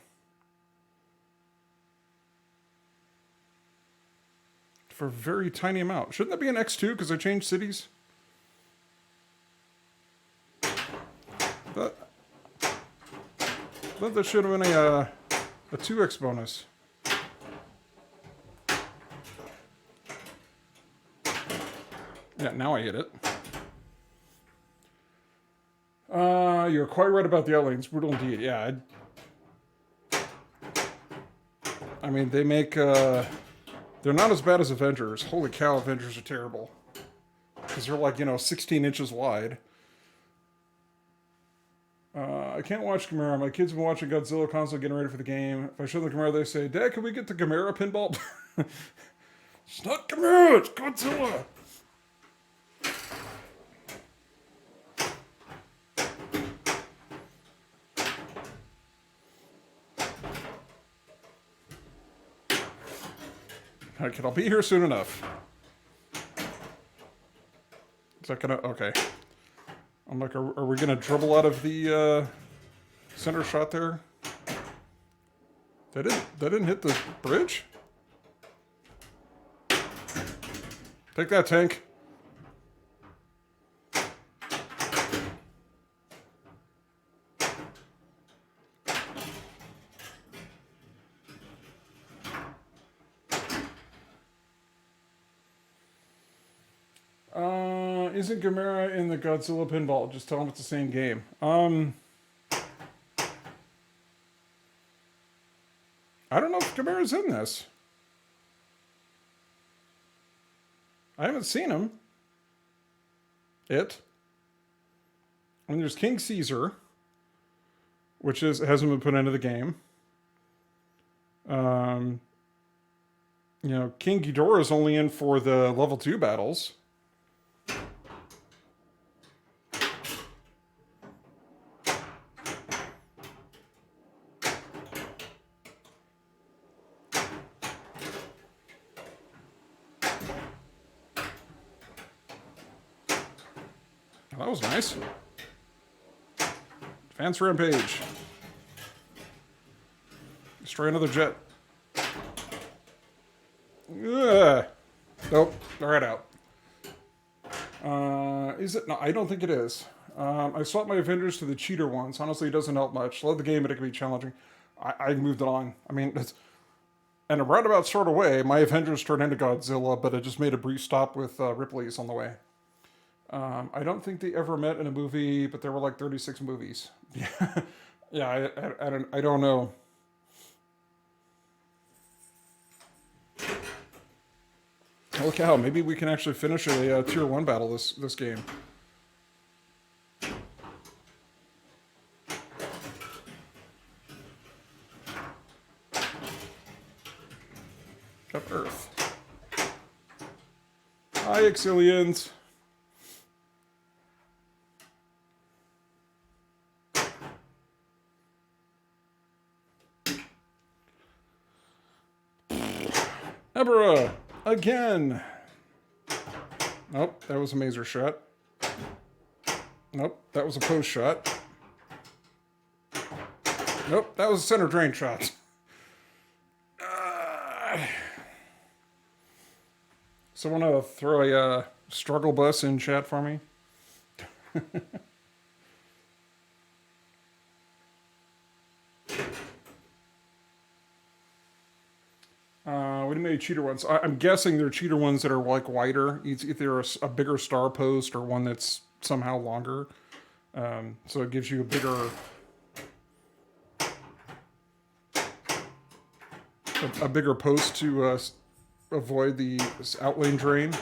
For a very tiny amount. Shouldn't that be an X2 because I changed cities? That should have been a 2x bonus. Yeah, now I get it. You're quite right about the outlanes. Brutal indeed. Yeah. I mean, they make... they're not as bad as Avengers. Holy cow, Avengers are terrible. Because they're like, 16 inches wide. I can't watch Gamera. My kids have been watching Godzilla console getting ready for the game. If I show them Gamera, they say, Dad, can we get the Gamera pinball? It's not Gamera, it's Godzilla. Okay, I'll be here soon enough. Is that gonna... Okay. I'm like, are we gonna dribble out of the center shot there? That didn't hit the bridge? Take that, tank. Isn't Gamera in the Godzilla pinball? Just tell him it's the same game. I don't know if Gamera's in this. I haven't seen him. And there's King Caesar, which hasn't been put into the game. You know, King Ghidorah's only in for the level 2 battles. That was nice. Advance rampage. Destroy another jet. Ugh. Nope. Right out. Is it? No, I don't think it is. I swapped my Avengers to the cheater ones. Honestly, it doesn't help much. Love the game, but it can be challenging. I moved it on. I mean, in a roundabout sort of way, my Avengers turned into Godzilla, but it just made a brief stop with Ripley's on the way. I don't think they ever met in a movie, but there were like 36 movies. Yeah, I don't know. Holy cow, maybe we can actually finish a tier 1 battle this game. Up Earth. Hi, Exilians. Ebra! Again! Nope, that was a mazer shot. Nope, that was a post shot. Nope, that was a center drain shot. Someone throw a struggle bus in chat for me? We made cheater ones. I'm guessing they're cheater ones that are like wider. It's either a bigger star post or one that's somehow longer. So it gives you a bigger post to avoid the outlane drain.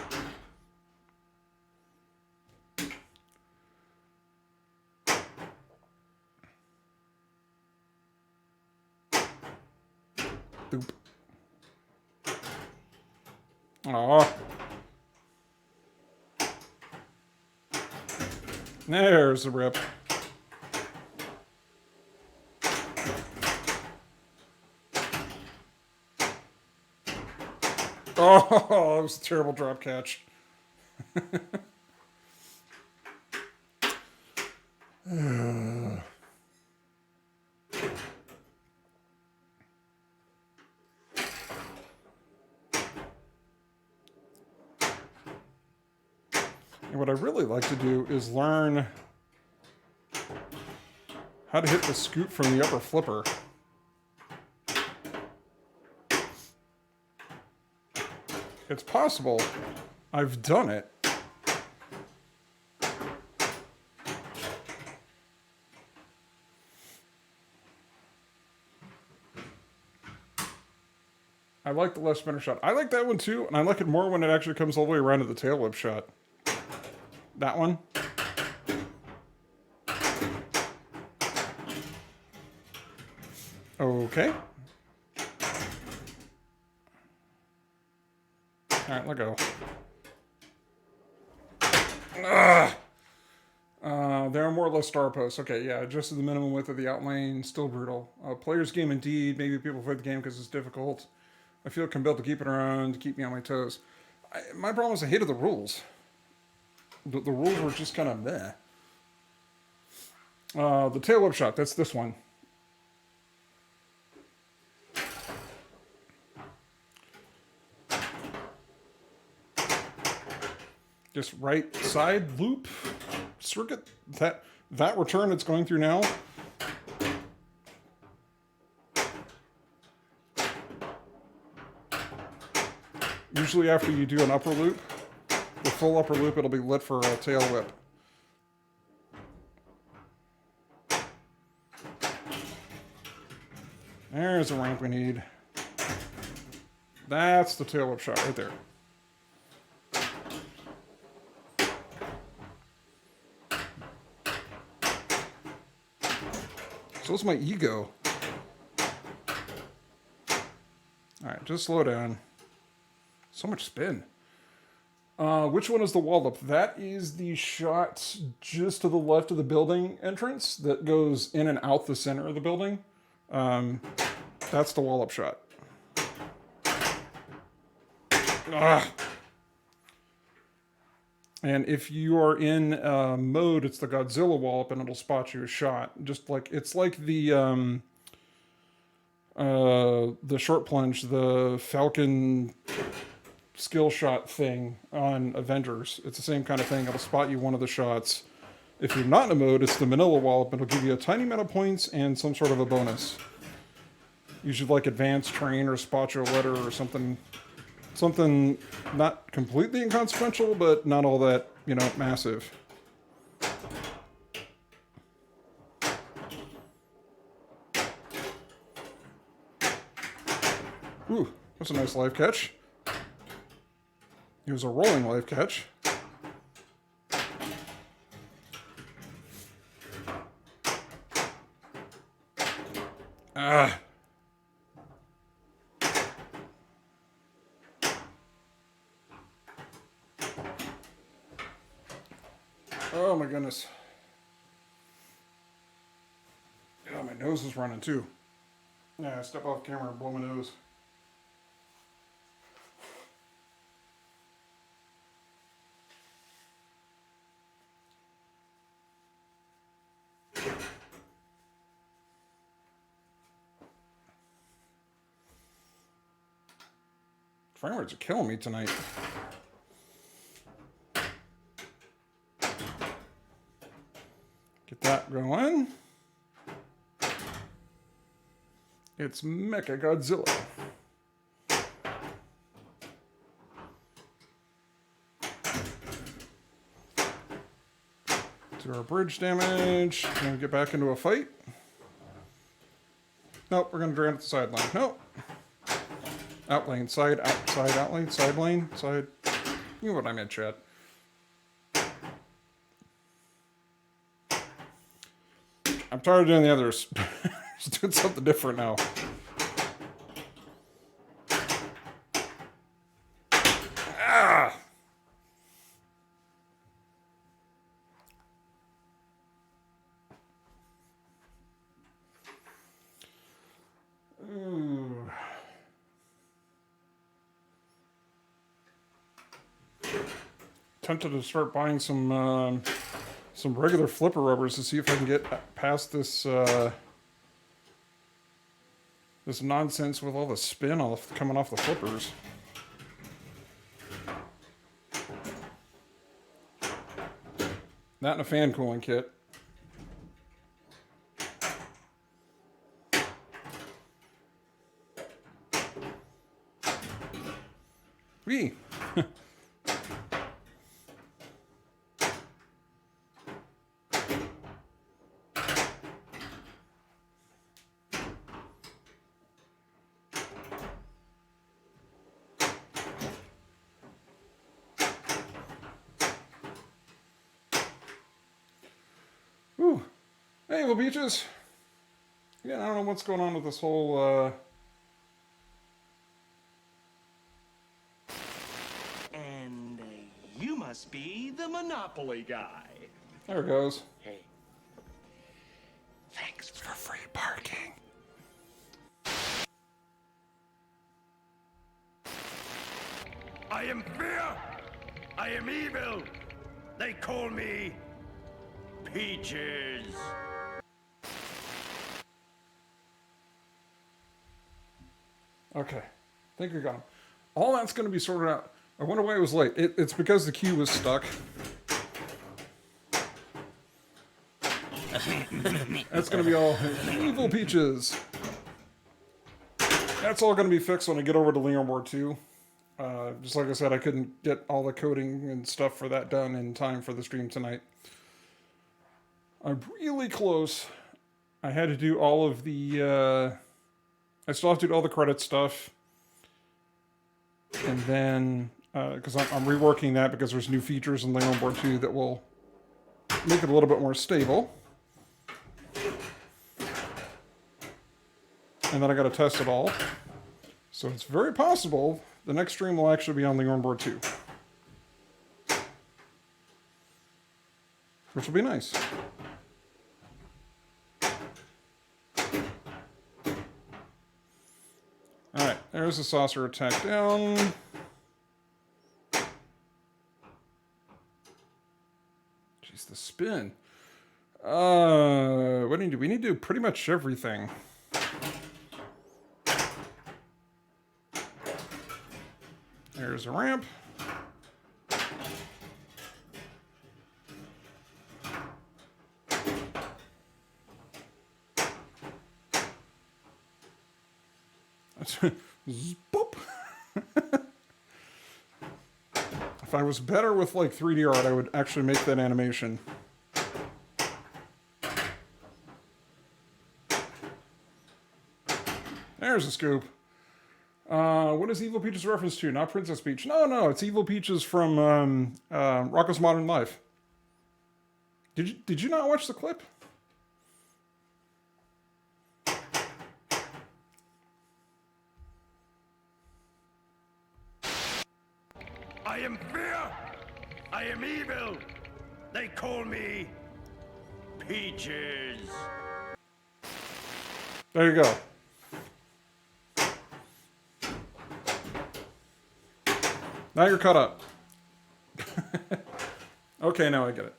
Boop. Aw. There's the rip. Oh, that was a terrible drop catch. And what I really like to do is learn how to hit the scoop from the upper flipper. It's possible. I've done it. I like the left spinner shot. I like that one too, and I like it more when it actually comes all the way around to the tail whip shot. That one. Okay. Alright, let go. Ugh! There are more or less star posts. Okay, yeah, adjusted the minimum width of the outline. Still brutal. Player's game indeed. Maybe people avoid the game because it's difficult. I feel compelled to keep it around to keep me on my toes. My problem is I hated the rules. The rules were just kind of meh. The tail whip shot. That's this one. Just right side loop circuit. That return it's going through now. Usually after you do an upper loop, the full upper loop, it'll be lit for a tail whip. There's the ramp we need. That's the tail whip shot right there. So's my ego. Alright, just slow down. So much spin. Which one is the wall up? That is the shot just to the left of the building entrance that goes in and out the center of the building. That's the wall up shot. Ah. And if you are in mode, it's the Godzilla wall up and it'll spot you a shot. Just like it's like the short plunge, the Falcon skill shot thing on Avengers. It's the same kind of thing. It'll spot you one of the shots. If you're not in a mode, it's the Manila wallop. It'll give you a tiny amount of points and some sort of a bonus. Usually like advanced train or spot you a letter or something. Something not completely inconsequential, but not all that, massive. Ooh, that's a nice live catch. It was a rolling live catch. Ah. Oh my goodness. Oh, my nose is running too. Yeah, step off camera and blow my nose. Frame rates are killing me tonight. Get that going. It's Mecha Godzilla. Do our bridge damage. Gonna get back into a fight. Nope, we're gonna drain at the sideline. Nope. Outlane, side, outside, outlane, side lane, side. You know what I meant, Chad. I'm tired of doing the others. Just doing something different now. Ah! Ooh. Tempted to start buying some regular flipper rubbers to see if I can get past this this nonsense with all the spin coming off the flippers. That and a fan cooling kit. Whee! Ooh. Hey, little beaches. Yeah, I don't know what's going on with this whole, And you must be the Monopoly guy. There it goes. Hey. Thanks For free parking. I am fear. I am evil. They call me Peaches. Okay. I think we got him. All that's going to be sorted out. I wonder why it was late. It's because the queue was stuck. That's going to be all evil Peaches. That's all going to be fixed when I get over to Leonboard 2. Just like I said, I couldn't get all the coding and stuff for that done in time for the stream tonight. I'm really close. I had to do all of the... I still have to do all the credit stuff. And then... because I'm reworking that because there's new features in Leonboard 2 that will make it a little bit more stable. And then I got to test it all. So it's very possible the next stream will actually be on Leonboard 2. Which will be nice. Alright, there's the saucer attack down. Jeez, the spin. What do we do? We need to do pretty much everything. There's a ramp. Boop. If I was better with like 3D art, I would actually make that animation. There's a scoop. What is Evil Peach's reference to? Not Princess Peach. No, it's Evil Peach's from Rocko's Modern Life. Did you not watch the clip? I am fear. I am evil. They call me Peaches. There you go. Now you're caught up. Okay, now I get it.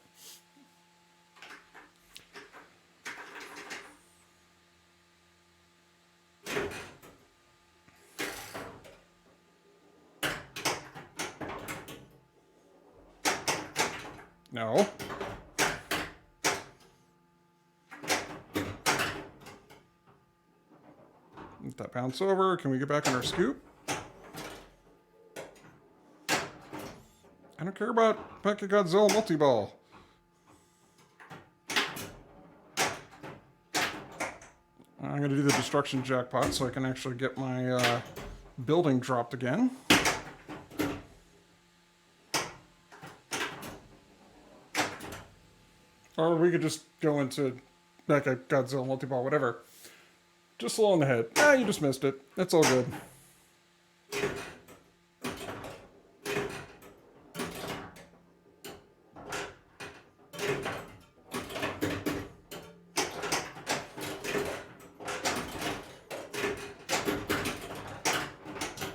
No. Let that bounce over. Can we get back on our scoop? I don't care about Godzilla multi-ball. I'm going to do the destruction jackpot so I can actually get my building dropped again. Or we could just go into Godzilla multi-ball, whatever. Just low on the head. Ah, you just missed it. That's all good.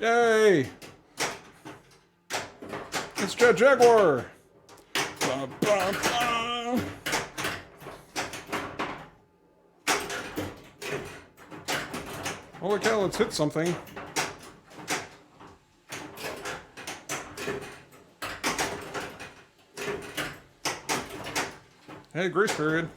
Yay! It's Jet Jaguar! Ba, ba, ba. Holy cow, let's hit something. Hey, grace period.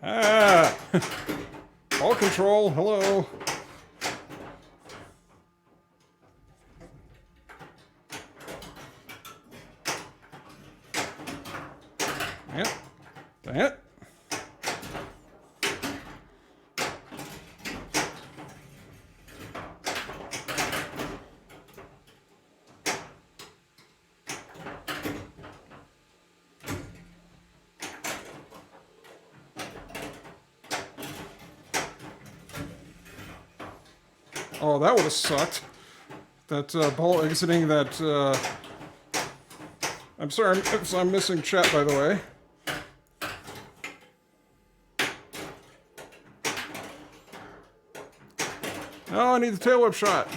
Ah! Ball control, hello. Dang it. Dang it. Oh, that would have sucked. That ball exiting that... I'm sorry, I'm missing chat, by the way. No, I need the tail whip shot.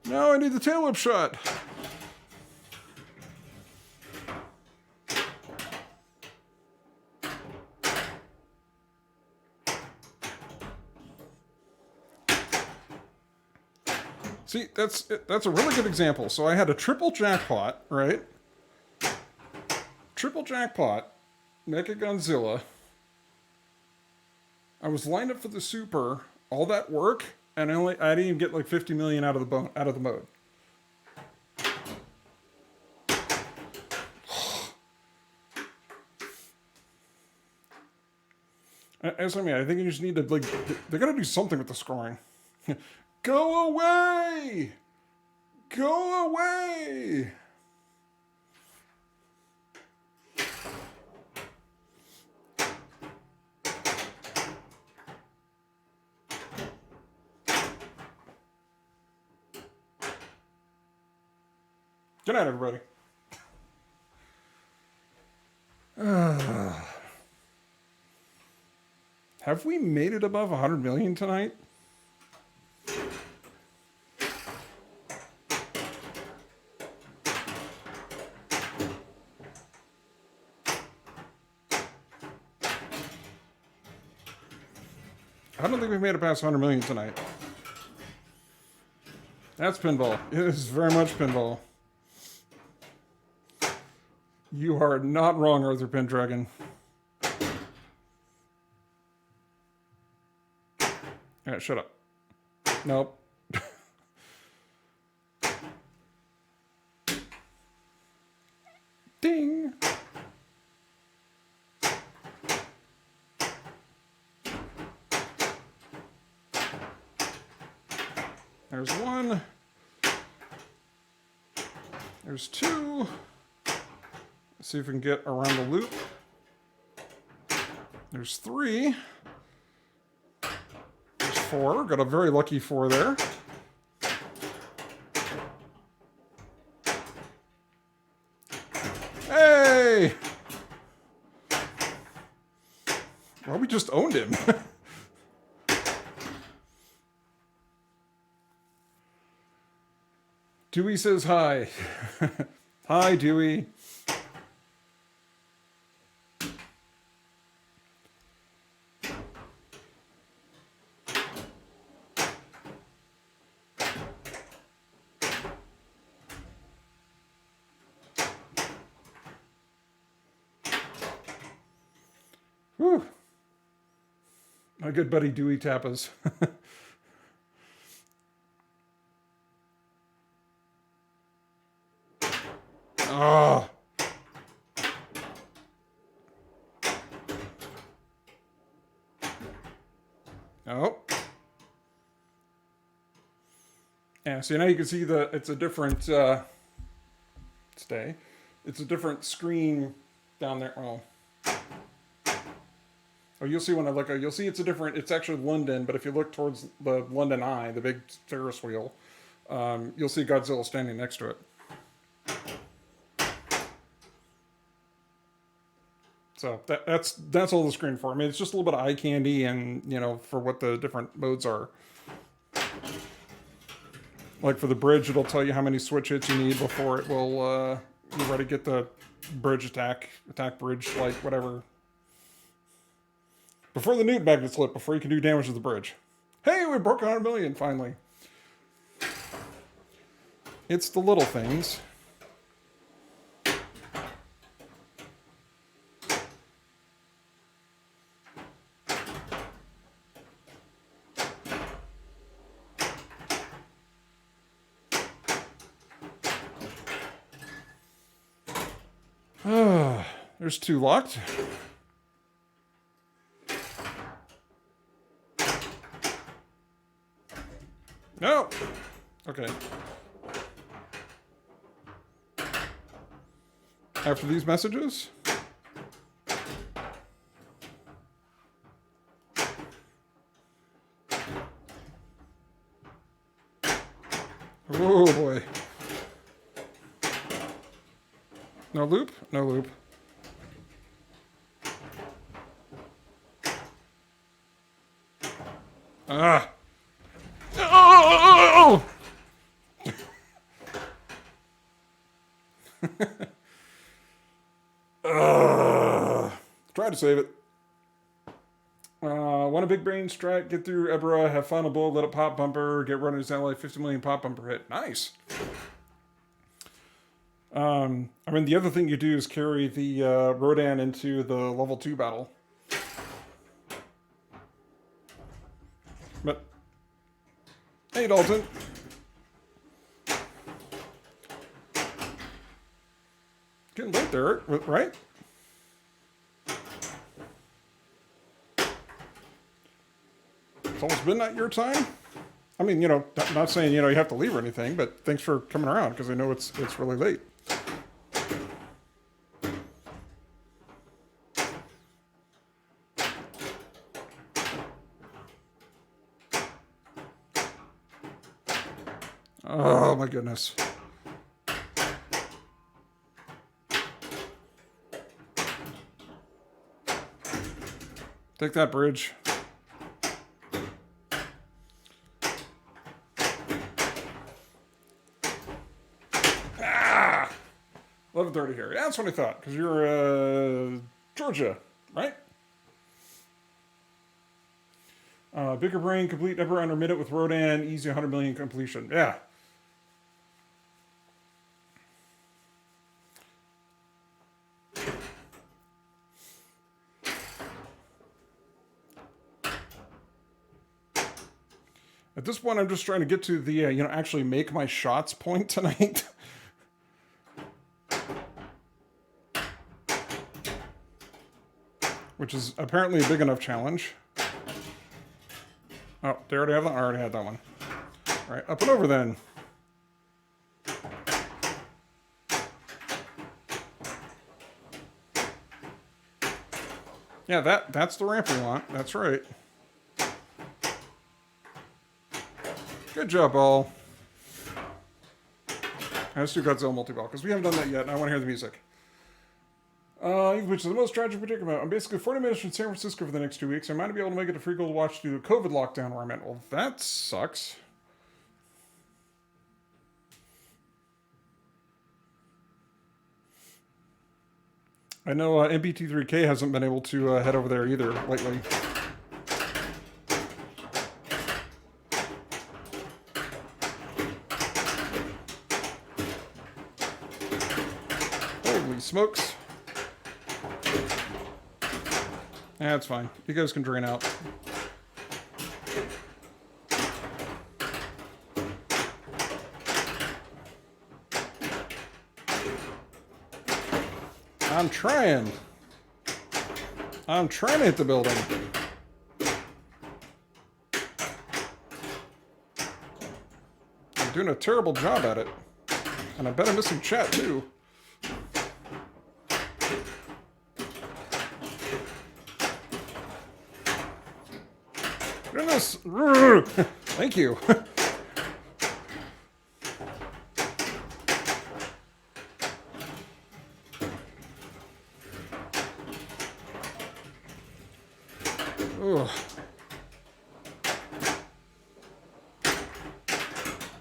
No, I need the tail whip shot. See, that's a really good example. So I had a triple jackpot, right? Triple jackpot, Mecha Godzilla. I was lined up for the super, all that work, and I didn't even get like 50 million out of the mode. As I mean, I think you just need to like they gotta do something with the scoring. Go away! Go away! Good night, everybody. Have we made it above 100 million tonight? I don't think we've made it past 100 million tonight. That's pinball. It is very much pinball. You are not wrong, Arthur Pendragon. Alright, shut up. Nope. Ding! There's one. There's two. Let's see if we can get around the loop. There's three. There's four. Got a very lucky four there. Hey! Well, we just owned him. Dewey says hi. Hi, Dewey. Whew. My good buddy Dewey Tapas. Oh. Oh. Yeah, so now you can see it's a different stay. It's a different screen down there. Oh. Oh, you'll see when I look. You'll see it's a different. It's actually London, but if you look towards the London Eye, the big Ferris wheel, you'll see Godzilla standing next to it. So that's all the screen for. I mean, it's just a little bit of eye candy, and for what the different modes are. Like for the bridge, it'll tell you how many switch hits you need before it will. You ready to get the bridge attack bridge, like whatever. Before the nuke magnet slip, before you can do damage to the bridge. Hey, we broke 100 million, finally. It's the little things. There's two locked. No. Okay. After these messages. Oh boy. No loop? No loop. Ah! Oh! Try to save it. Want a big brain strat, get through Ebra, have fun a bull, let it pop bumper, get runners out like 50 million pop bumper hit. Nice. I mean, the other thing you do is carry the Rodan into the level 2 battle. But, hey, Dalton. Getting late there, right? It's almost midnight your time. I mean, you know, not saying, you know, you have to leave or anything, but thanks for coming around because I know it's really late. Oh my goodness. Take that bridge. Ah! 11:30 here. Yeah, that's what I thought. Because you're Georgia, right? Bigger brain, complete, never under minute with Rodan, easy 100 million completion. Yeah. At this point, I'm just trying to get to the, you know, actually make my shots point tonight. Which is apparently a big enough challenge. Oh, they already have that? I already had that one. All right, up and over then. Yeah, that's the ramp we want. That's right. Good job, all. Let's do Godzilla multi-ball, because we haven't done that yet, and I want to hear the music. Which is the most tragic predicament. I'm basically 40 minutes from San Francisco for the next 2 weeks. I might be able to make it a free goal to watch through the COVID lockdown where I'm at. Well, that sucks. I know MBT3K hasn't been able to head over there either lately. Holy smokes. Yeah, it's fine. You guys can drain out. I'm trying. I'm trying to hit the building. I'm doing a terrible job at it. And I bet I'm missing chat too. Goodness. Thank you. Ugh.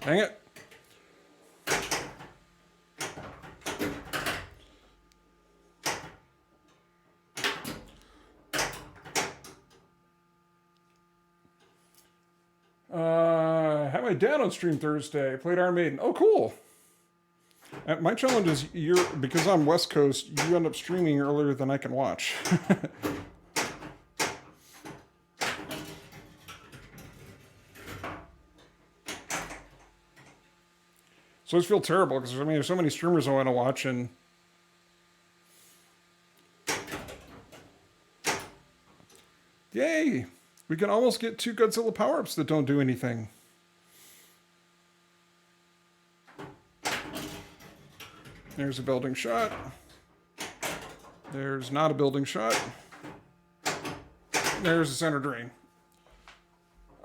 Dang it. Had my dad on stream Thursday. Played Iron Maiden. Oh, cool. My challenge is because I'm West Coast, you end up streaming earlier than I can watch. So I just feel terrible because I mean, there's so many streamers I want to watch, and yay, we can almost get 2 Godzilla power-ups that don't do anything. There's a building shot. There's not a building shot. There's a center drain.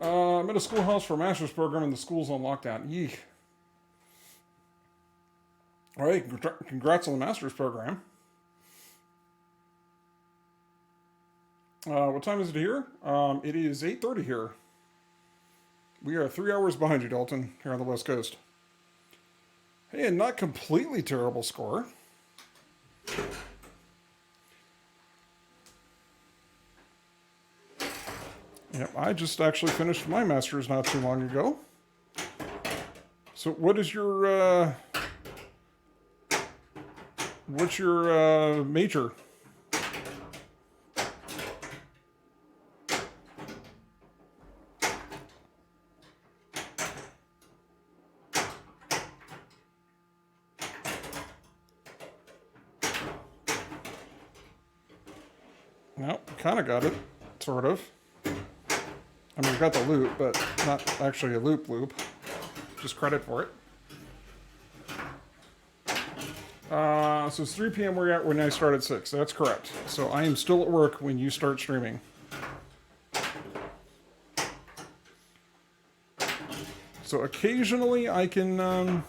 I'm at a schoolhouse for a master's program and the school's on lockdown. Yeek. All right, congrats on the master's program. What time is it here? It is 8:30 here. We are 3 hours behind you, Dalton, here on the West Coast. Hey, and not completely terrible score. Yep, I just actually finished my master's not too long ago. So, what's your major? No, kind of got it, sort of. I mean, we got the loop, but not actually a loop. Just credit for it. So it's 3 p.m. where you're at when I start at 6. That's correct. So I am still at work when you start streaming. So occasionally I can,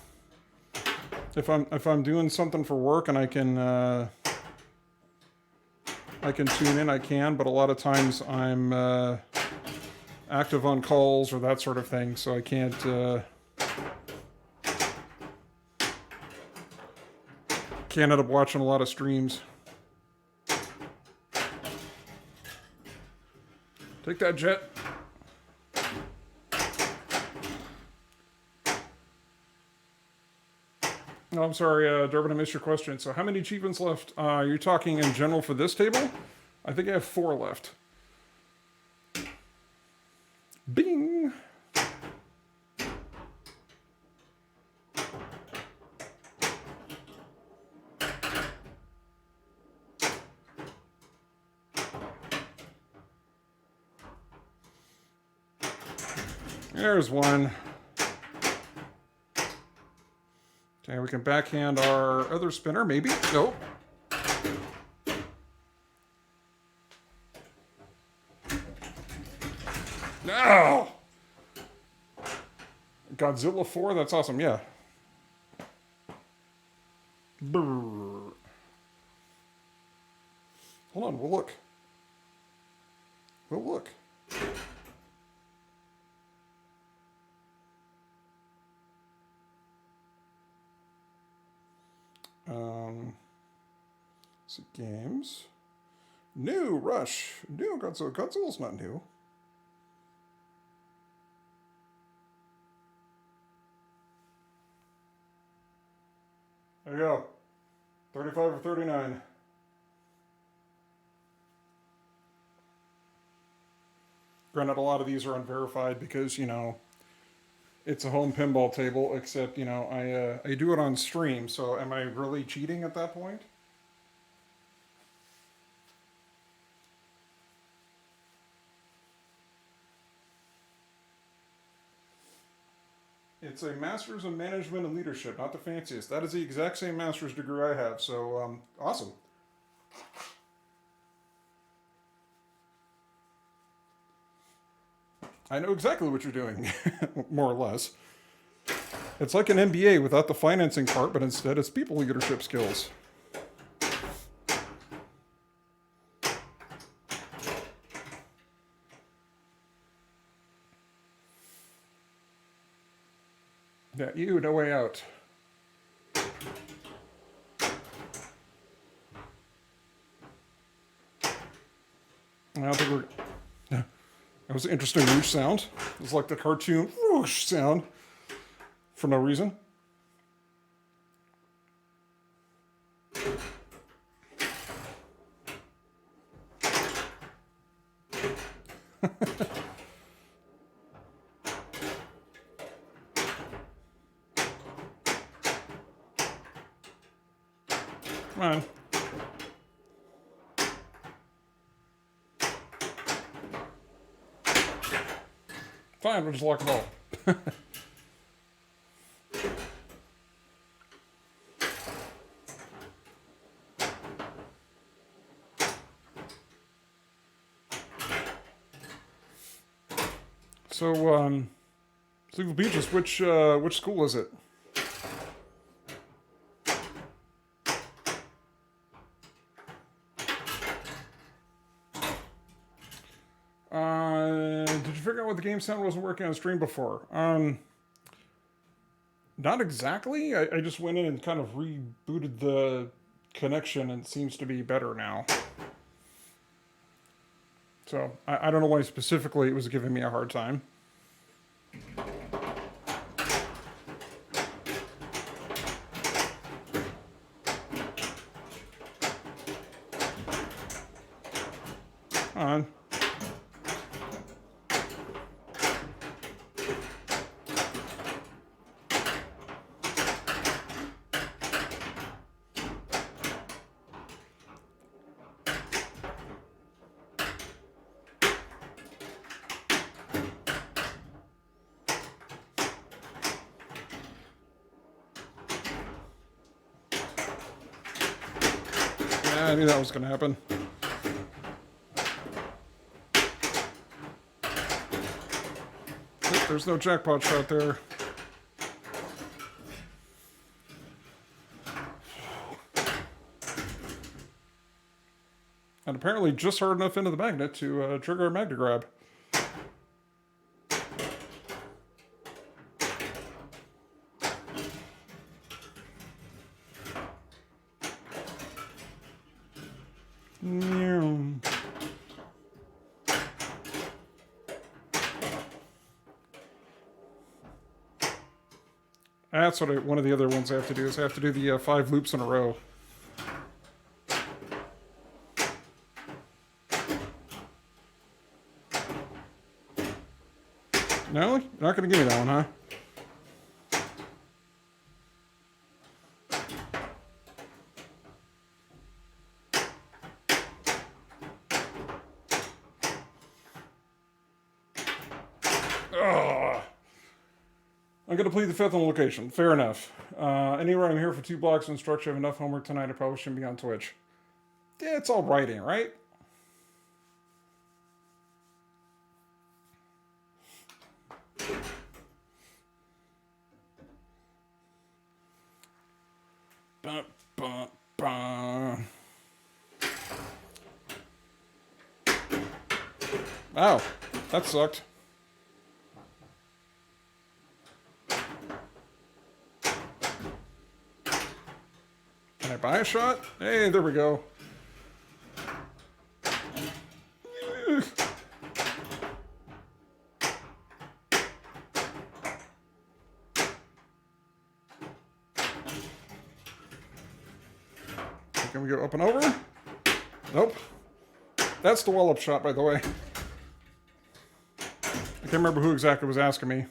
if I'm doing something for work and I can tune in, I can. But a lot of times I'm active on calls or that sort of thing, so I can't. Can't end up watching a lot of streams. Take that, Jet. No, I'm sorry, Durbin, I missed your question. So how many achievements left? You're talking in general for this table? I think I have 4 left. Bing! There's one. Okay, we can backhand our other spinner, maybe? Nope. No! Godzilla 4, that's awesome, yeah. Brrr. Hold on, we'll look. We'll look. So games. New Rush. New Godzilla. Godzilla's not new. There you go. 35 or 39. Granted, a lot of these are unverified because, you know, it's a home pinball table, except, you know, I do it on stream, so am I really cheating at that point? It's a Master's in Management and Leadership, not the fanciest. That is the exact same master's degree I have, so awesome. I know exactly what you're doing, more or less. It's like an MBA without the financing part, but instead it's people leadership skills. Yeah, you, no way out. I don't think we're... That was an interesting whoosh sound. It was like the cartoon whoosh sound for no reason. Come on. Fine, we'll just lock them all. So, Sleepy Beaches, which school is it? figure out what the game sound wasn't working on stream before? Not exactly. I just went in and kind of rebooted the connection and it seems to be better now. So, I don't know why specifically it was giving me a hard time. On. Yeah, I knew that was going to happen. There's no jackpot shot there. And apparently just hard enough into the magnet to trigger a magnet grab. That's what one of the other ones I have to do is I have to do the 5 loops in a row. No? You're not going to give me that one, huh? Ugh. I'm going to plead the fifth on location. Fair enough. Anywhere I'm here for 2 blocks of instruction, I have enough homework tonight. I probably shouldn't be on Twitch. Yeah, it's all writing, right? Ba, ba, ba. Wow, that sucked. Can I buy a shot? Hey, there we go. Can we go up and over? Nope. That's the wall-up shot, by the way. I can't remember who exactly was asking me.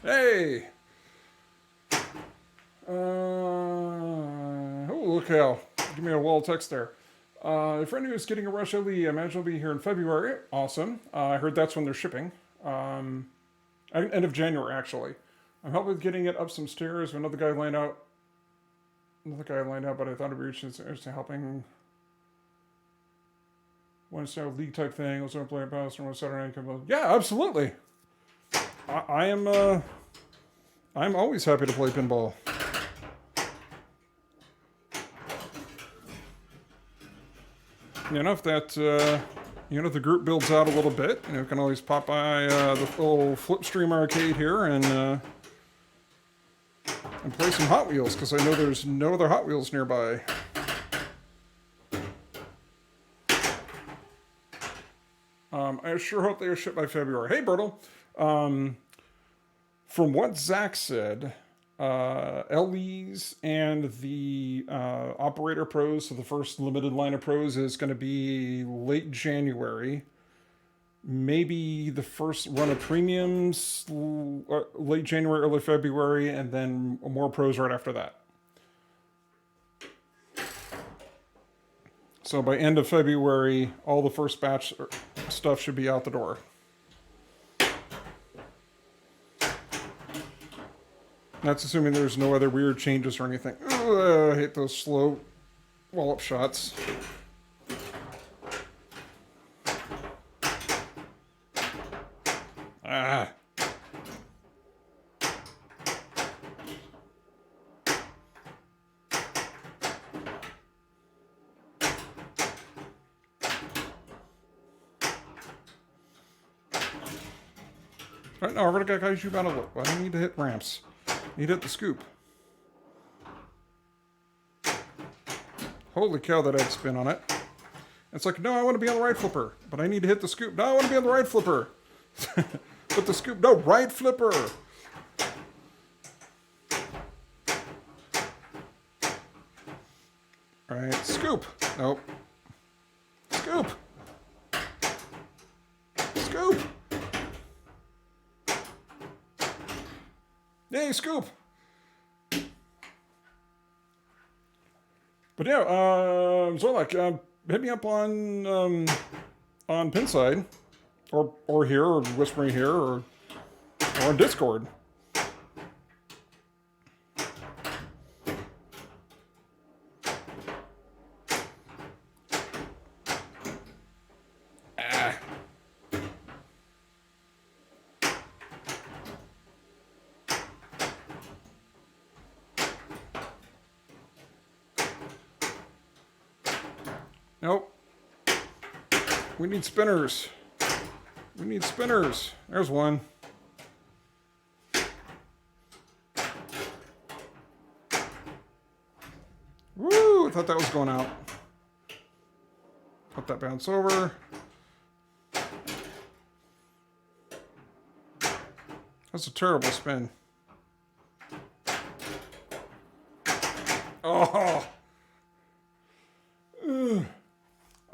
Hey! Oh, look how. Give me a wall of text there. A friend who's getting a Rush LE, I imagine will be here in February. Awesome. I heard that's when they're shipping. End of January, actually. I'm helping with getting it up some stairs. Another guy lined out. But I thought it'd be interesting helping. One star league type thing. I was going to play a pass from one Saturday night. Yeah, absolutely. I'm always happy to play pinball. You know, if that, if the group builds out a little bit, you can always pop by the little Flipstream arcade here and play some Hot Wheels, because I know there's no other Hot Wheels nearby. I sure hope they are shipped by February. Hey, Bertle. From what Zach said, LEs and the Operator Pros, so the first limited line of Pros, is going to be late January. Maybe the first run of Premiums late January, early February, and then more Pros right after that. So by end of February, all the first batch stuff should be out the door. That's assuming there's no other weird changes or anything. Ugh, I hate those slow wallop shots. Ah. Right, no, I've already got Kaiju Battle Look. I don't need to hit ramps. I need to hit the scoop. Holy cow, that had spin on it. It's like, no, I want to be on the right flipper, but I need to hit the scoop. No, I want to be on the right flipper. But the scoop, no, right flipper. All right, scoop. Nope. Scoop. Scoop. Yay, scoop. But yeah, Zorlak, hit me up on Pinside, or here, or Whispering here, or on Discord. Ah. Nope. We need spinners. We need spinners. There's one. Woo! I thought that was going out. Let that bounce over. That's a terrible spin. Oh! Ugh.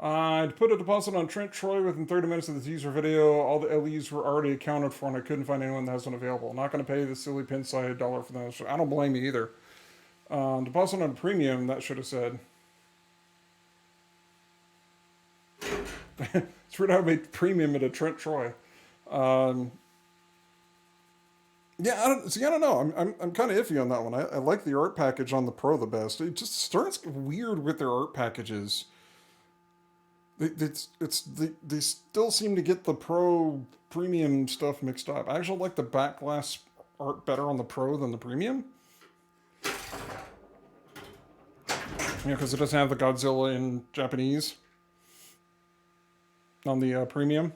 I'd put a deposit on Trent Troy within 30 minutes of the teaser video. All the LEs were already accounted for, and I couldn't find anyone that has one available. Not going to pay the silly Pinside $1 for that. I don't blame you either. Deposit on premium, that should have said. It's weird how I made premium at a Trent Troy. Yeah, I don't know. I'm kind of iffy on that one. I like the art package on the Pro the best. It just Stern's weird with their art packages. They still seem to get the Pro premium stuff mixed up. I actually like the back glass art better on the Pro than the premium. Yeah, because it doesn't have the Godzilla in Japanese on the premium.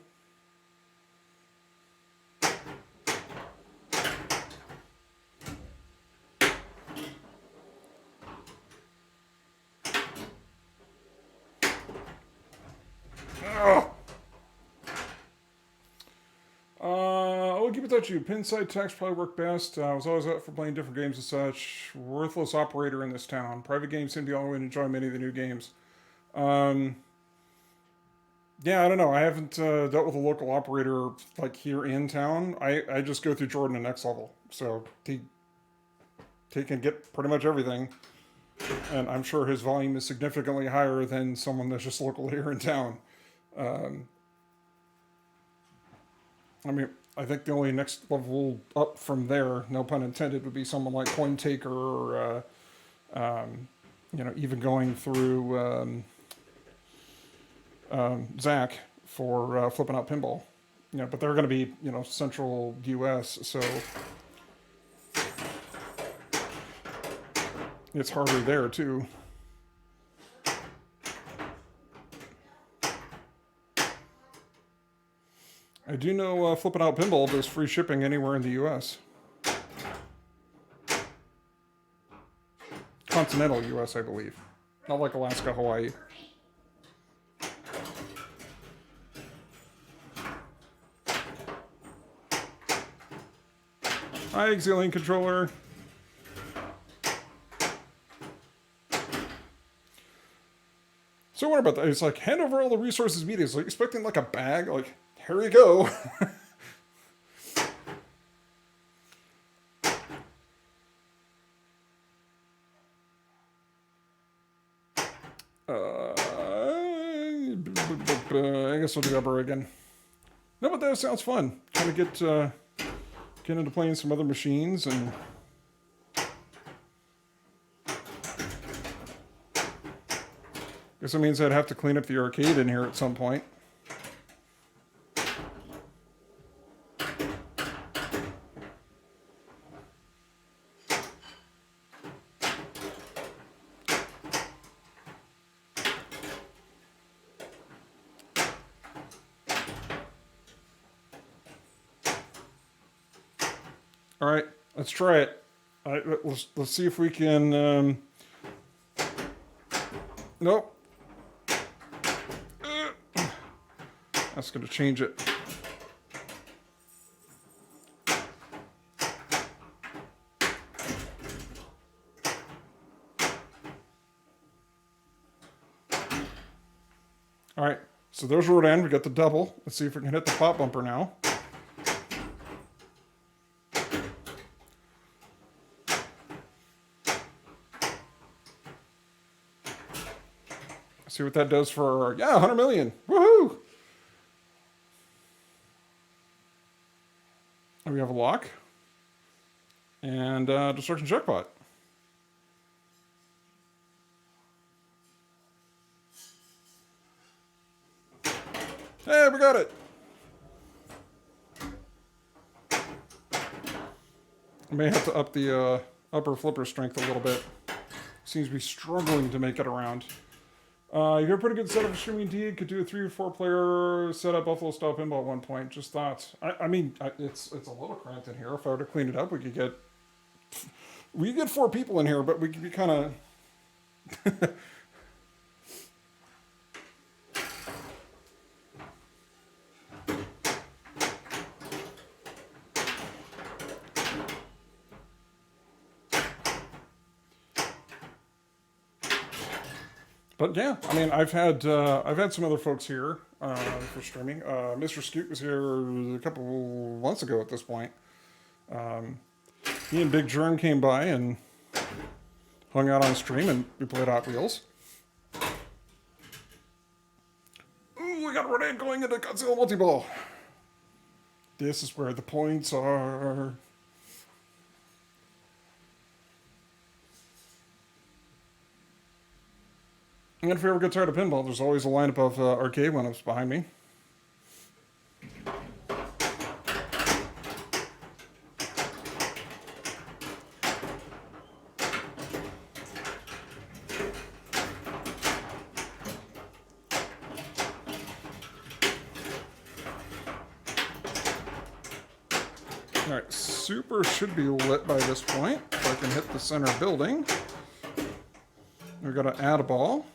I'll keep it touch you. Pinside text probably work best. I was always up for playing different games and such. Worthless operator in this town. Private games seem to be the only way to enjoy many of the new games. Yeah, I don't know. I haven't dealt with a local operator like here in town. I just go through Jordan and Next Level. So he can get pretty much everything. And I'm sure his volume is significantly higher than someone that's just local here in town. I mean, I think the only next level up from there, no pun intended, would be someone like CoinTaker or, even going through Zach for flipping out pinball. But they're going to be, central U.S., so it's harder there, too. I do know Flipping Out Pinball does free shipping anywhere in the U.S. Continental U.S., I believe. Not like Alaska, Hawaii. Hi, Exilian Controller. So what about that? It's like, hand over all the resources immediately. Like, expecting like a bag, like, here you go. I guess we'll do Upper again. No, but that sounds fun. Trying to get into playing some other machines and guess that means I'd have to clean up the arcade in here at some point. All right, let's try it. All right, let's see if we can. Nope. That's going to change it. All right, so there's road end. We got the double. Let's see if we can hit the pop bumper now. See what that does for, yeah, 100 million. Woohoo! And we have a lock. And destruction jackpot. Hey, we got it! I may have to up the upper flipper strength a little bit. Seems to be struggling to make it around. You have a pretty good setup for streaming indeed. Could do a 3 or 4 player setup, Buffalo style pinball at one point. Just thoughts. I mean, it's a little cramped in here. If I were to clean it up, we could get 4 people in here, but we could be kind of. But yeah, I mean, I've had some other folks here for streaming. Mr. Scoot was here a couple months ago at this point. He and Big Germ came by and hung out on stream, and we played Hot Wheels. Ooh, we got Renee going into Godzilla multi-ball. This is where the points are. And if you ever get tired of pinball, there's always a lineup of arcade one-ups behind me. Alright, Super should be lit by this point, so I can hit the center building. We've got to add a ball.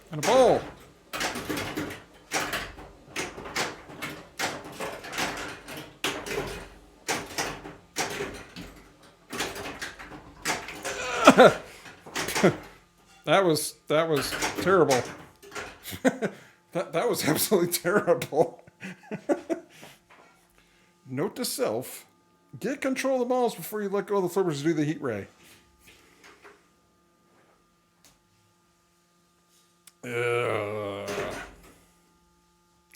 And a ball. That was terrible. that was absolutely terrible. Note to self: get control of the balls before you let go of the flippers to do the heat ray.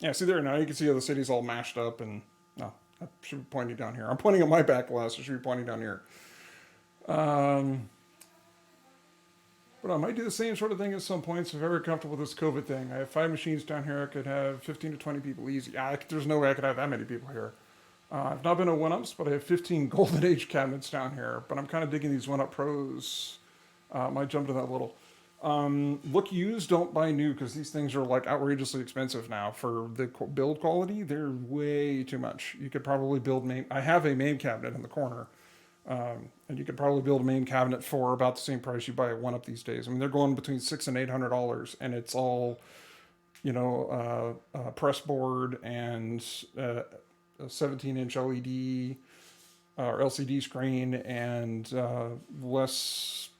Yeah, see there now, you can see how the city's all mashed up, and no, I should be pointing down here. I'm pointing at my back glass, I should be pointing down here. But I might do the same sort of thing at some points if I'm ever comfortable with this COVID thing. I have 5 machines down here. I could have 15 to 20 people easy. There's no way I could have that many people here. I've not been to 1-ups, but I have 15 Golden Age cabinets down here. But I'm kind of digging these 1-up pros. Might jump to that a little. Look used, don't buy new, because these things are like outrageously expensive now for the build quality. They're way too much. You could probably build I have a main cabinet in the corner, and you could probably build a main cabinet for about the same price you buy a 1-up these days. I mean, they're going between $600 and $800, and it's all, press board and a 17-inch LED or LCD screen and less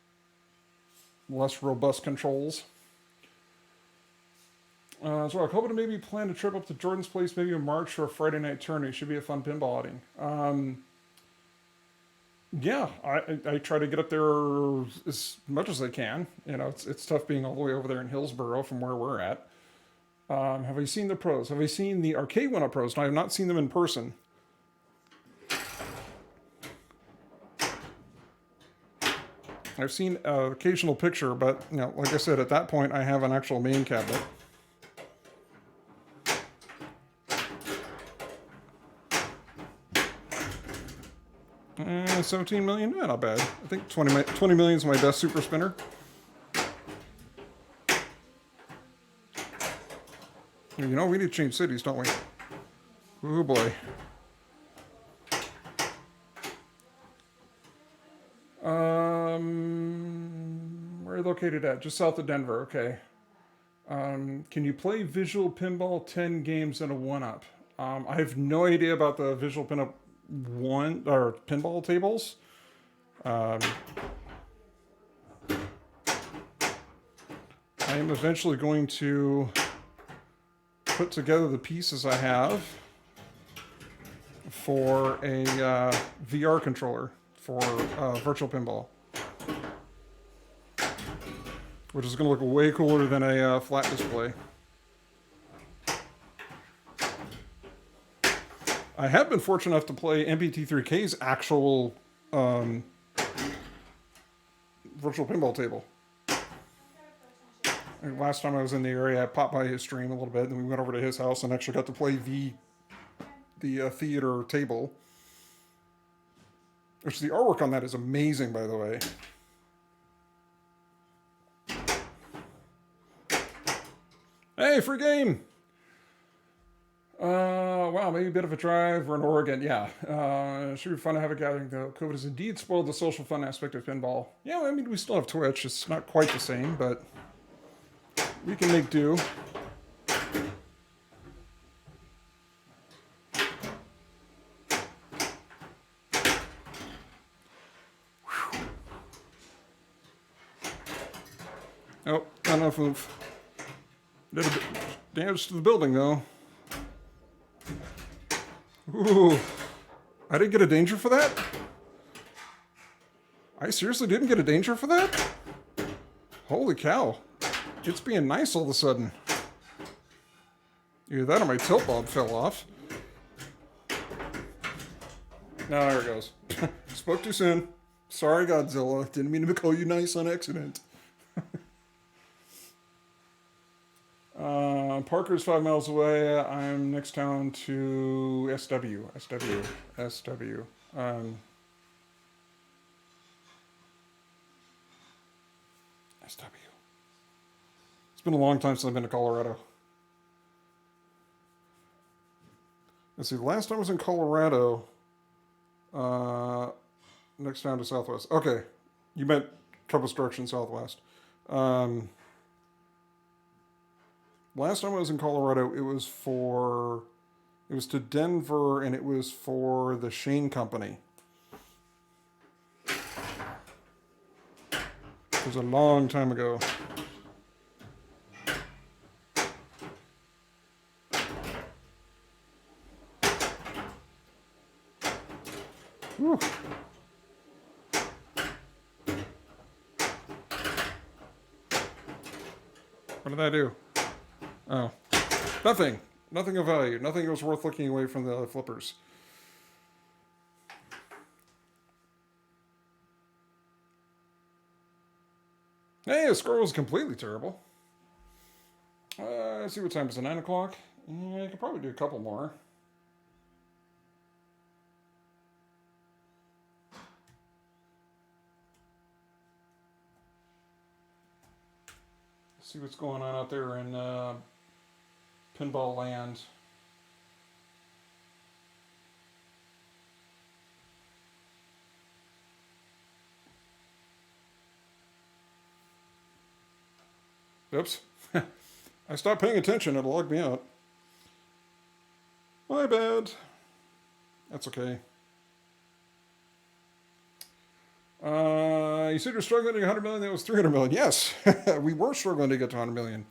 robust controls. So I'm hoping to maybe plan a trip up to Jordan's place maybe in March for a Friday night tourney. Should be a fun pinball outing. Yeah, I try to get up there as much as I can. It's tough being all the way over there in Hillsborough from where we're at. Have I seen the pros? Have I seen the arcade 1-up pros? No, I have not seen them in person. I've seen an occasional picture, but like I said, at that point, I have an actual main cabinet. 17 million? Yeah, not bad. I think 20 million is my best super spinner. You know, we need to change cities, don't we? Oh boy. Where are you located at? Just south of Denver. Okay. Can you play visual pinball 10 games in a one-up? I have no idea about the visual pinup one or pinball tables. I am eventually going to put together the pieces I have for a VR controller for virtual pinball, which is going to look way cooler than a flat display. I have been fortunate enough to play MPT3K's actual virtual pinball table. Last time I was in the area, I popped by his stream a little bit, and we went over to his house and actually got to play the theater table. Which the artwork on that is amazing, by the way. Hey, free game! Wow, maybe a bit of a drive. We're in Oregon, yeah. Should be fun to have a gathering, though. COVID has indeed spoiled the social fun aspect of pinball. Yeah, I mean, we still have Twitch. It's not quite the same, but we can make do. Oh, not enough oomph. Did a bit damage to the building, though. Ooh. I didn't get a danger for that? I seriously didn't get a danger for that? Holy cow. It's being nice all of a sudden. Either that or my tilt bob fell off. No, there it goes. Spoke too soon. Sorry, Godzilla. Didn't mean to call you nice on accident. Parker's 5 miles away. I'm next town to SW. SW. SW. SW. It's been a long time since I've been to Colorado. Let's see, the last time I was in Colorado, next town to Southwest. Okay, you meant Compass Direction Southwest. Last time I was in Colorado, it was to Denver, and it was for the Shane Company. It was a long time ago. Whew. What did I do? Oh. Nothing. Nothing of value. Nothing was worth looking away from the other flippers. Hey, the score was completely terrible. Let's see what time is it? 9 o'clock? Yeah, I could probably do a couple more. See what's going on out there in pinball land. Oops. I stopped paying attention. It logged me out. My bad. That's okay. You said you're struggling to get 100 million. That was 300 million. Yes, we were struggling to get to 100 million.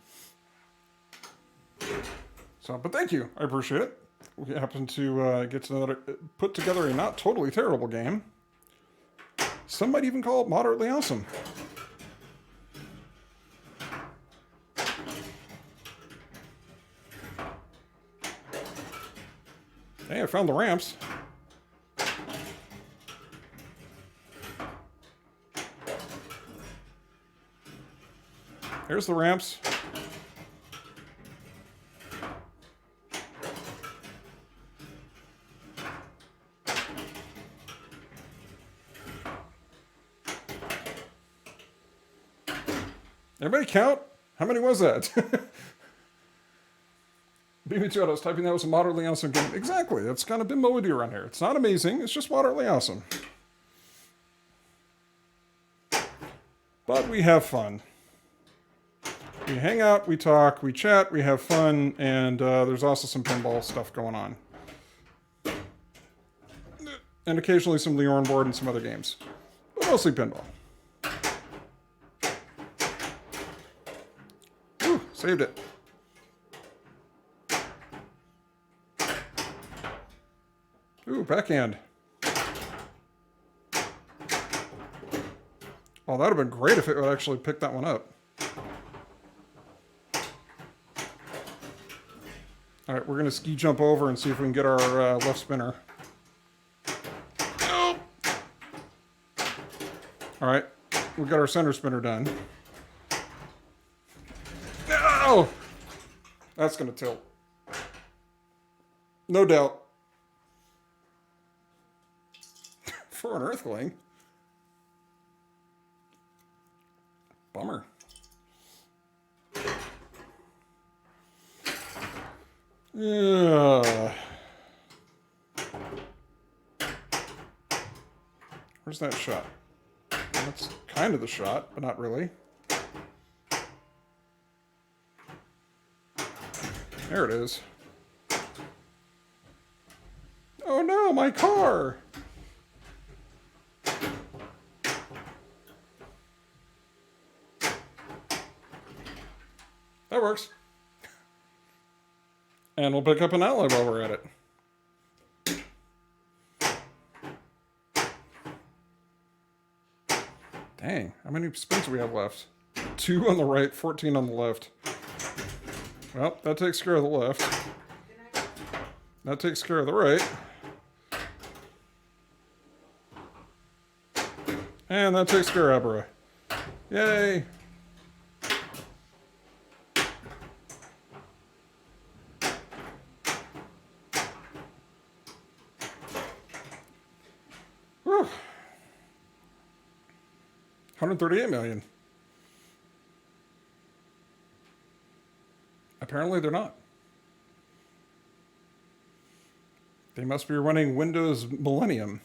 So, but thank you. I appreciate it. We happened to put together a not totally terrible game. Some might even call it moderately awesome. Hey, I found the ramps. Here's the ramps. Everybody count? How many was that? Beat me to it. I was typing that was a moderately awesome game. Exactly. That's kind of been what we do around here. It's not amazing. It's just moderately awesome. But we have fun. We hang out, we talk, we chat, we have fun, and there's also some pinball stuff going on. And occasionally some Leon board and some other games. But mostly pinball. Whew, saved it. Ooh, backhand. Oh, that would have been great if it would actually pick that one up. All right, we're going to ski jump over and see if we can get our left spinner. Oh! All right, we got our center spinner done. No! That's going to tilt. No doubt. For an Earthling. Bummer. Yeah. Where's that shot? That's kind of the shot, but not really. There it is. Oh no, my car! That works. And we'll pick up an ally while we're at it. Dang, how many spins do we have left? 2 on the right, 14 on the left. Well, that takes care of the left. That takes care of the right. And that takes care of Abra. Yay! Whew. 138 million. Apparently they're not. They must be running Windows Millennium.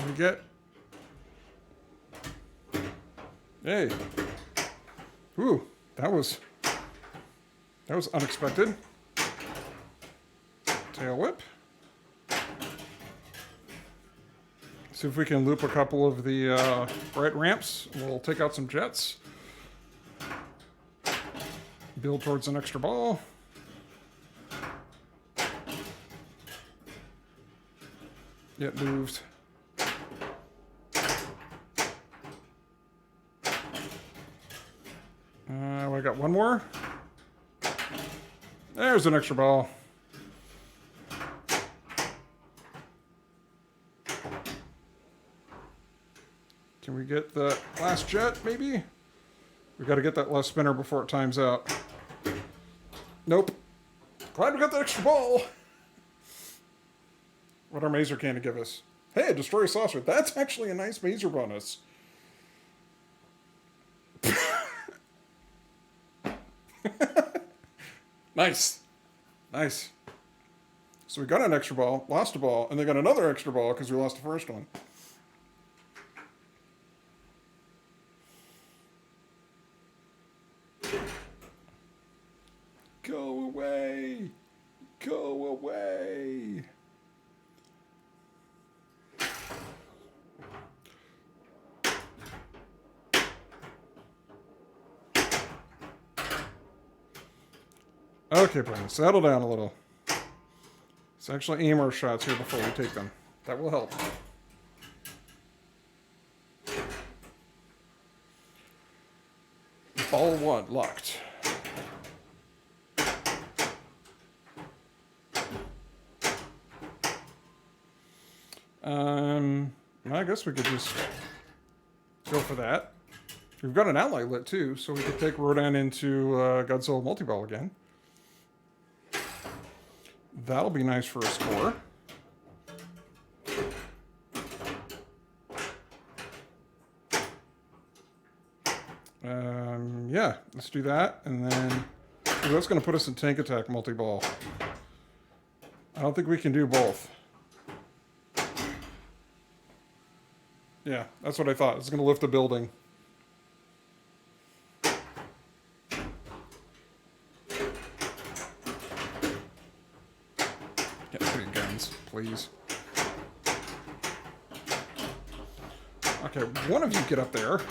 We get. Hey. Ooh, that was unexpected. Tail whip. See if we can loop a couple of the right ramps. We'll take out some jets. Build towards an extra ball. It moved. I got one more. There's an extra ball. Can we get the last jet, maybe? We got to get that last spinner before it times out. Nope. Glad we got the extra ball. What our Mazer can to give us? Hey, destroy a saucer. That's actually a nice Mazer bonus. Nice. Nice. So we got an extra ball, lost a ball, and they got another extra ball because we lost the first one. Go away. Go away. Okay, Brian, settle down a little. Let's actually aim our shots here before we take them. That will help. Ball 1 locked. I guess we could just go for that. We've got an ally lit too, so we could take Rodan into Godzilla multi-ball again. That'll be nice for a score. Yeah, let's do that. And then ooh, that's going to put us in tank attack multi-ball. I don't think we can do both. Yeah, that's what I thought. It's going to lift the building. Get 3 guns, please. Okay, one of you get up there.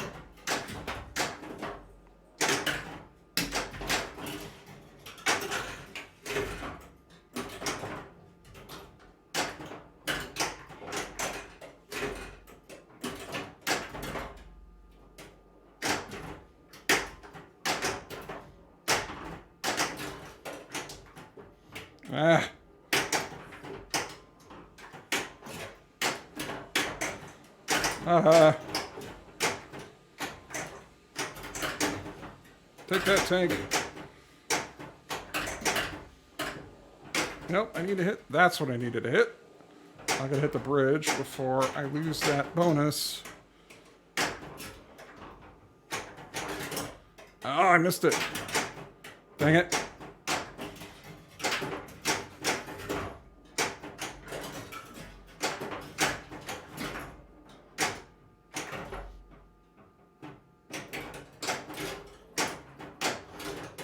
Ah. Take that tank. Nope, I need to hit. That's what I needed to hit. I gotta hit the bridge before I lose that bonus. Oh, I missed it. Dang it.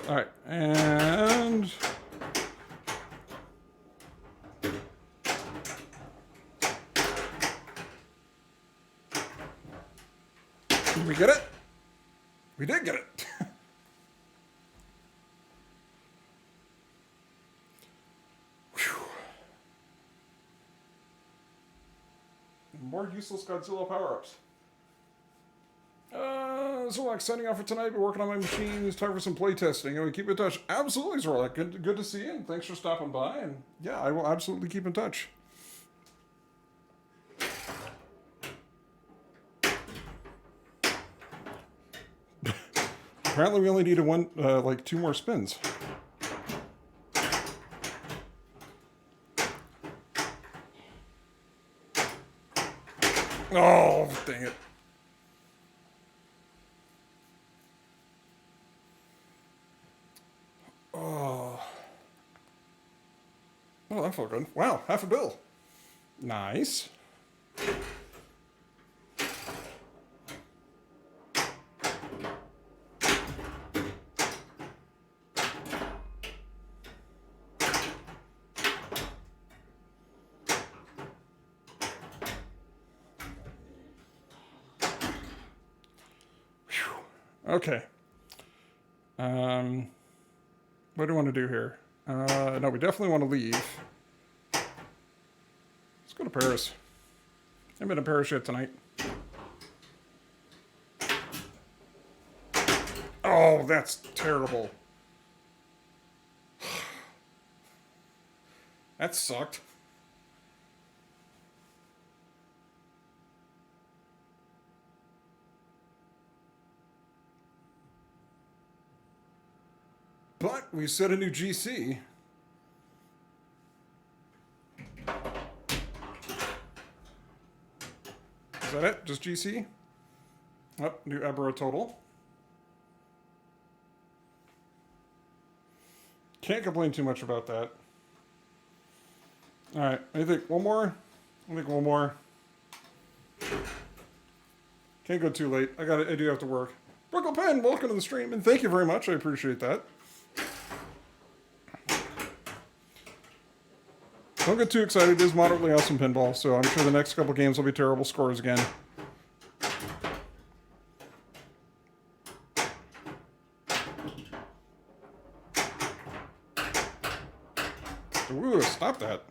All right, and did we get it? We did get it. More useless Godzilla power-ups. Zorlak signing off for tonight. Been working on my machine. It's time for some play testing. And we keep in touch. Absolutely, Zorlak. Good to see you. And thanks for stopping by. And yeah, I will absolutely keep in touch. Apparently, we only need like 2 more spins. Oh, dang it. Oh, that felt good. Wow, half a bill. Nice. Okay. What do I want to do here? No, we definitely want to leave. Let's go to Paris. I've been to Paris yet tonight. Oh, that's terrible. That sucked. But we set a new GC. Is that it? Just GC? Oh, new Abra total. Can't complain too much about that. Alright, I think one more. I think one more. Can't go too late. I do have to work. Brooklyn Penn, welcome to the stream, and thank you very much. I appreciate that. Don't get too excited. It is moderately awesome pinball, so I'm sure the next couple games will be terrible scores again. Ooh, stop that.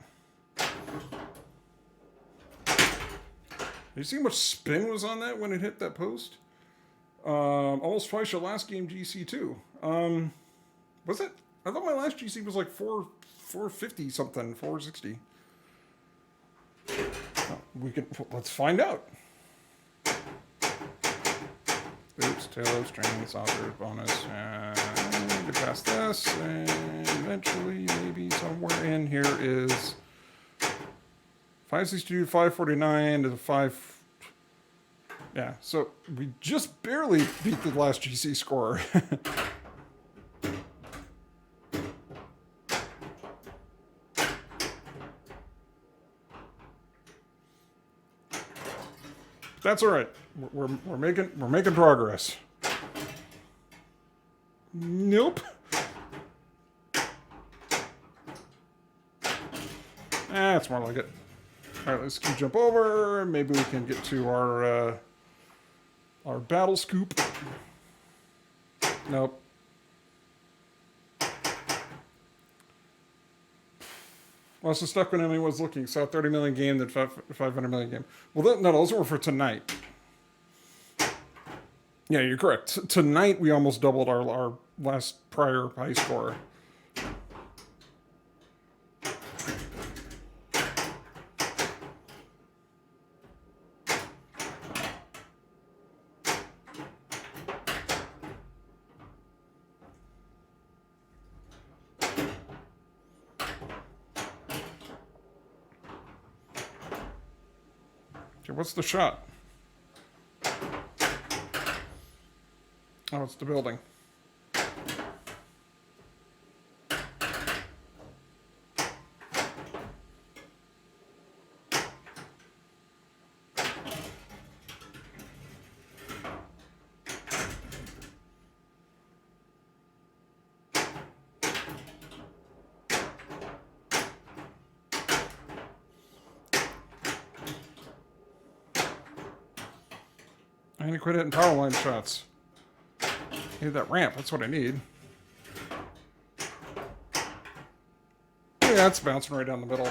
You see how much spin was on that when it hit that post? Almost twice your last game GC too. Was it? I thought my last GC was like 450 something, 460. Oh, let's find out. Oops, tailload, strings, author, bonus. Get past this, and eventually, maybe somewhere in here is 562, 549 to the 5. Yeah, so we just barely beat the last GC score. That's all right. We're making progress. Nope. That's more like it. All right, let's jump over. Maybe we can get to our battle scoop. Nope. Well, so stuck when anyone was looking. Saw 30 million game, then 500 million game. Well, no, those were for tonight. Yeah, you're correct. Tonight we almost doubled our last prior high score. Okay, what's the shot? Oh, it's the building. I need to quit hitting power line shots. I need that ramp. That's what I need. Yeah, it's bouncing right down the middle.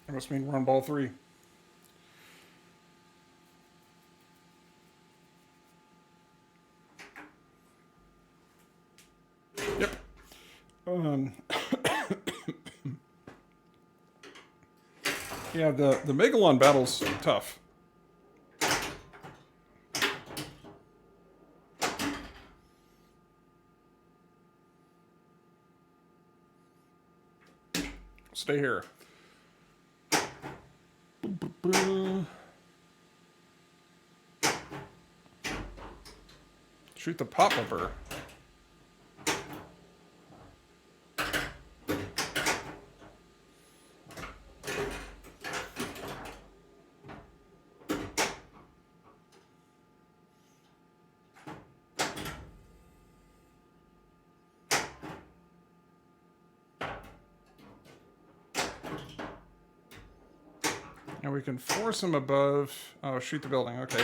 That must mean we're on ball 3. Yep. Yeah, the Megalon battle's tough. Stay here. Shoot the pop-upper. And we can force him above. Oh, shoot the building. Okay.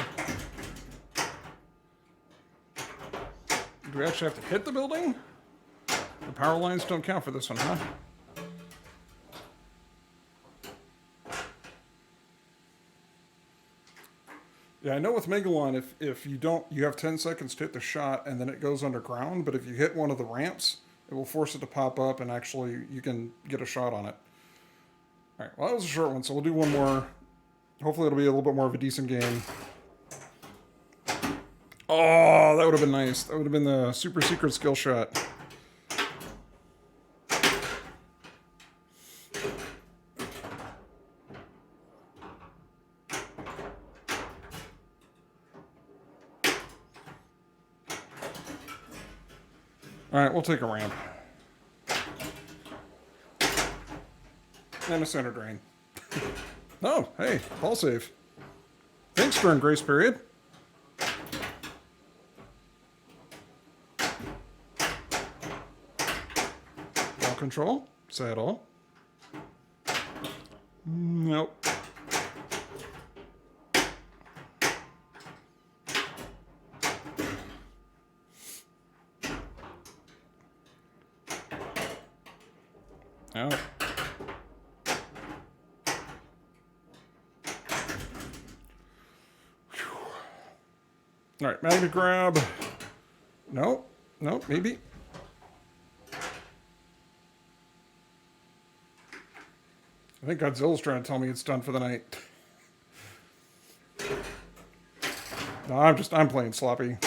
Do we actually have to hit the building? The power lines don't count for this one, huh? Yeah, I know with Megalon, if you don't, you have 10 seconds to hit the shot and then it goes underground, but if you hit one of the ramps, it will force it to pop up and actually you can get a shot on it. All right, well, that was a short one, so we'll do one more. Hopefully it'll be a little bit more of a decent game. Oh, that would have been nice. That would have been the super secret skill shot. All right, we'll take a ramp. And a center drain. Oh, hey, ball save. Thanks, Stern Grace Period. Ball control? Saddle. Nope. No. All right, magnet grab. No, maybe. I think Godzilla's trying to tell me it's done for the night. No, I'm playing sloppy.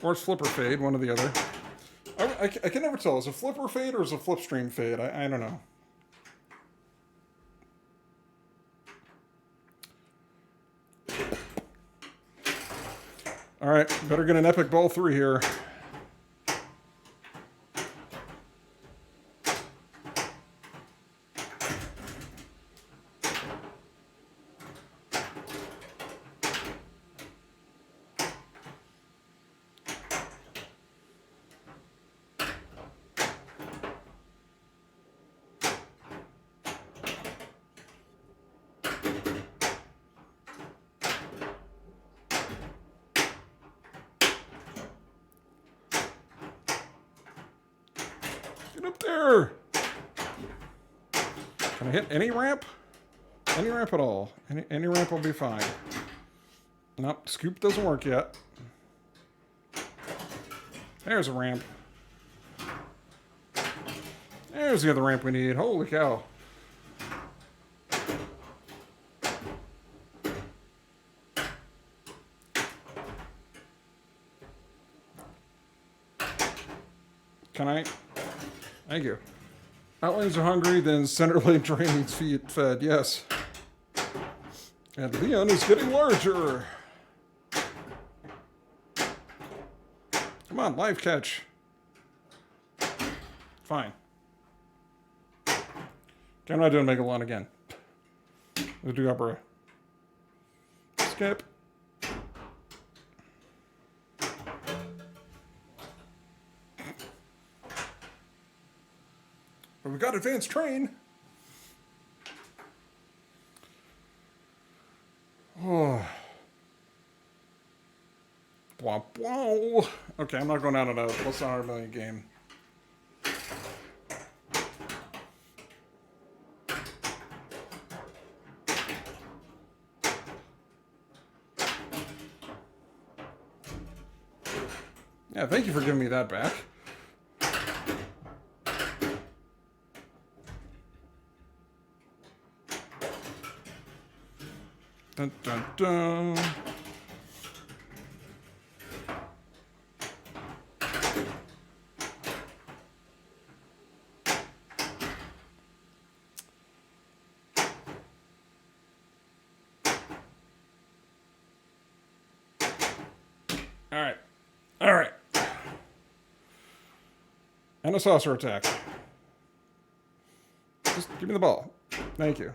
Or it's flip or fade, one or the other. I can never tell. Is it flip or fade or is it Flipstream fade? I don't know. All right, better get an epic ball 3 here. Get up there! Can I hit any ramp? Any ramp at all? Any ramp will be fine. Nope, scoop doesn't work yet. There's a ramp. There's the other ramp we need. Holy cow. Can I? Thank you. Outlanes are hungry, then center lane terrain needs feet fed. Yes. And Leon is getting larger. Come on, live catch. Fine. Okay, I'm not doing Megalon again. We'll do Opera. Skip. But we got advanced train. Oh. Blah, blah. Okay, I'm not going out on a plus 100 million game. Yeah, thank you for giving me that back. Dun, dun, dun. All right. All right. And a saucer attack. Just give me the ball. Thank you.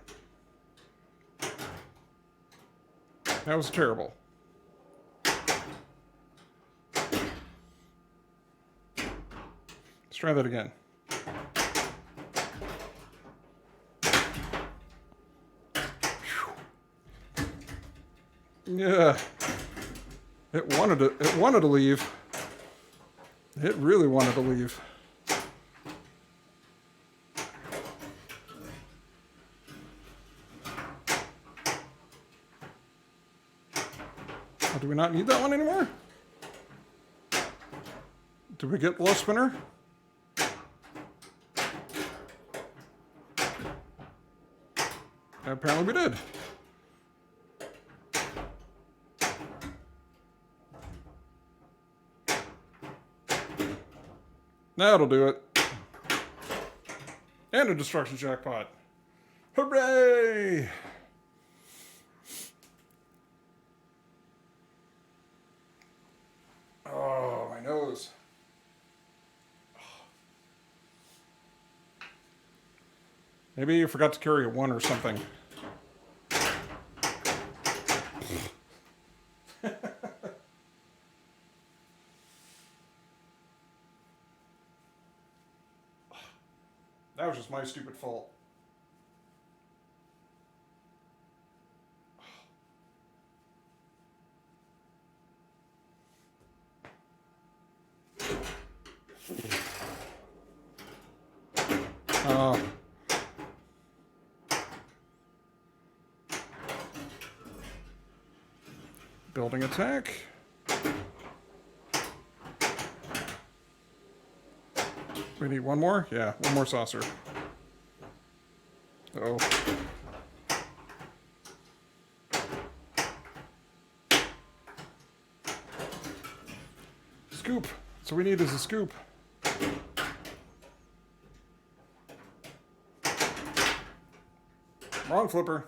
That was terrible. Let's try that again. Yeah. It wanted to leave. It really wanted to leave. Oh, do we not need that one anymore? Did we get the left spinner? Apparently we did. That'll do it. And a destruction jackpot. Hooray! Oh, my nose. Maybe you forgot to carry a 1 or something. That was just my stupid fault. Building attack. We need one more? Yeah, one more saucer. Oh. Scoop. So we need is a scoop. Wrong flipper.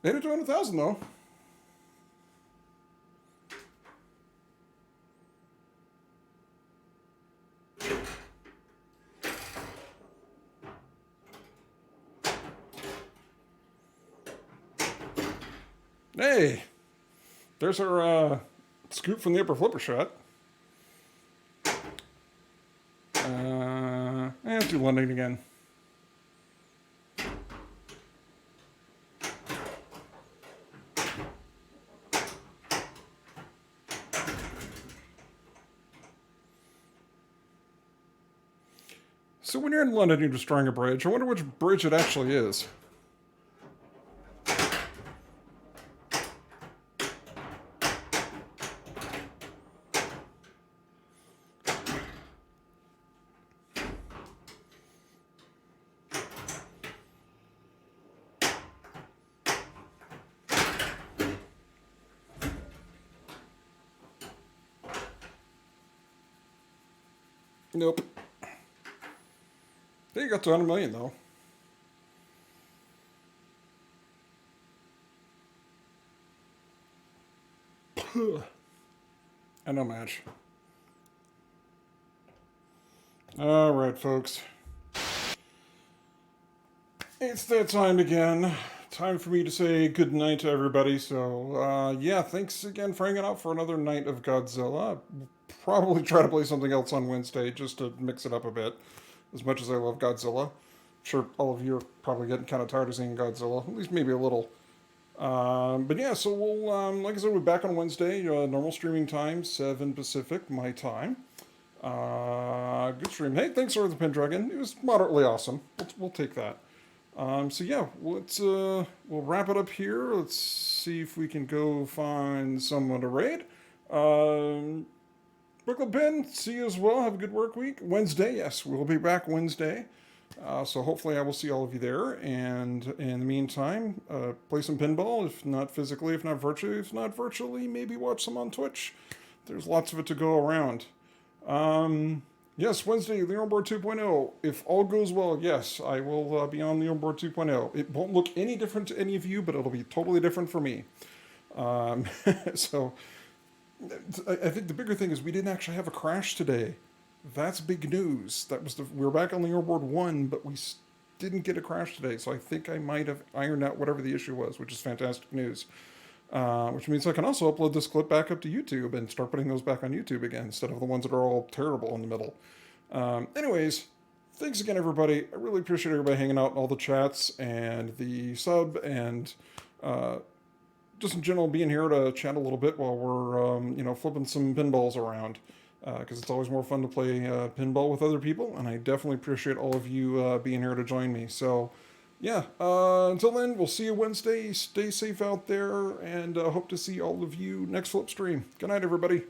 Made it to 200,000 though. Hey, there's our scoop from the upper flipper shot. Let's do London again. So when you're in London, you're destroying a bridge. I wonder which bridge it actually is. Nope. They got to 100 million though. And no match. All right, folks. It's that time again. Time for me to say good night to everybody. So, yeah, thanks again for hanging out for another night of Godzilla. Probably try to play something else on Wednesday just to mix it up a bit. As much as I love Godzilla. I'm sure all of you are probably getting kind of tired of seeing Godzilla. At least maybe a little. But yeah, so we'll, like I said, we're back on Wednesday. Normal streaming time, 7 Pacific, my time. Good stream. Hey, thanks for the Pendragon. It was moderately awesome. We'll take that. So yeah, let's we'll wrap it up here. Let's see if we can go find someone to raid. Brooklyn Pin, see you as well. Have a good work week. Wednesday, yes, we'll be back Wednesday. So hopefully I will see all of you there. And in the meantime, play some pinball, if not physically, if not virtually, maybe watch some on Twitch. There's lots of it to go around. Yes, Wednesday, Leaderboard 2.0. If all goes well, yes, I will be on Leaderboard 2.0. It won't look any different to any of you, but it'll be totally different for me. So I think the bigger thing is we didn't actually have a crash today. That's big news. We were back on Leaderboard 1, but we didn't get a crash today. So I think I might have ironed out whatever the issue was, which is fantastic news. Which means I can also upload this clip back up to YouTube and start putting those back on YouTube again instead of the ones that are all terrible in the middle. Anyways, thanks again, everybody. I really appreciate everybody hanging out in all the chats and the sub and just in general being here to chat a little bit while we're flipping some pinballs around. Because it's always more fun to play pinball with other people, and I definitely appreciate all of you being here to join me. So, yeah, until then, we'll see you Wednesday. Stay safe out there, and hope to see all of you next Flipstream. Good night, everybody.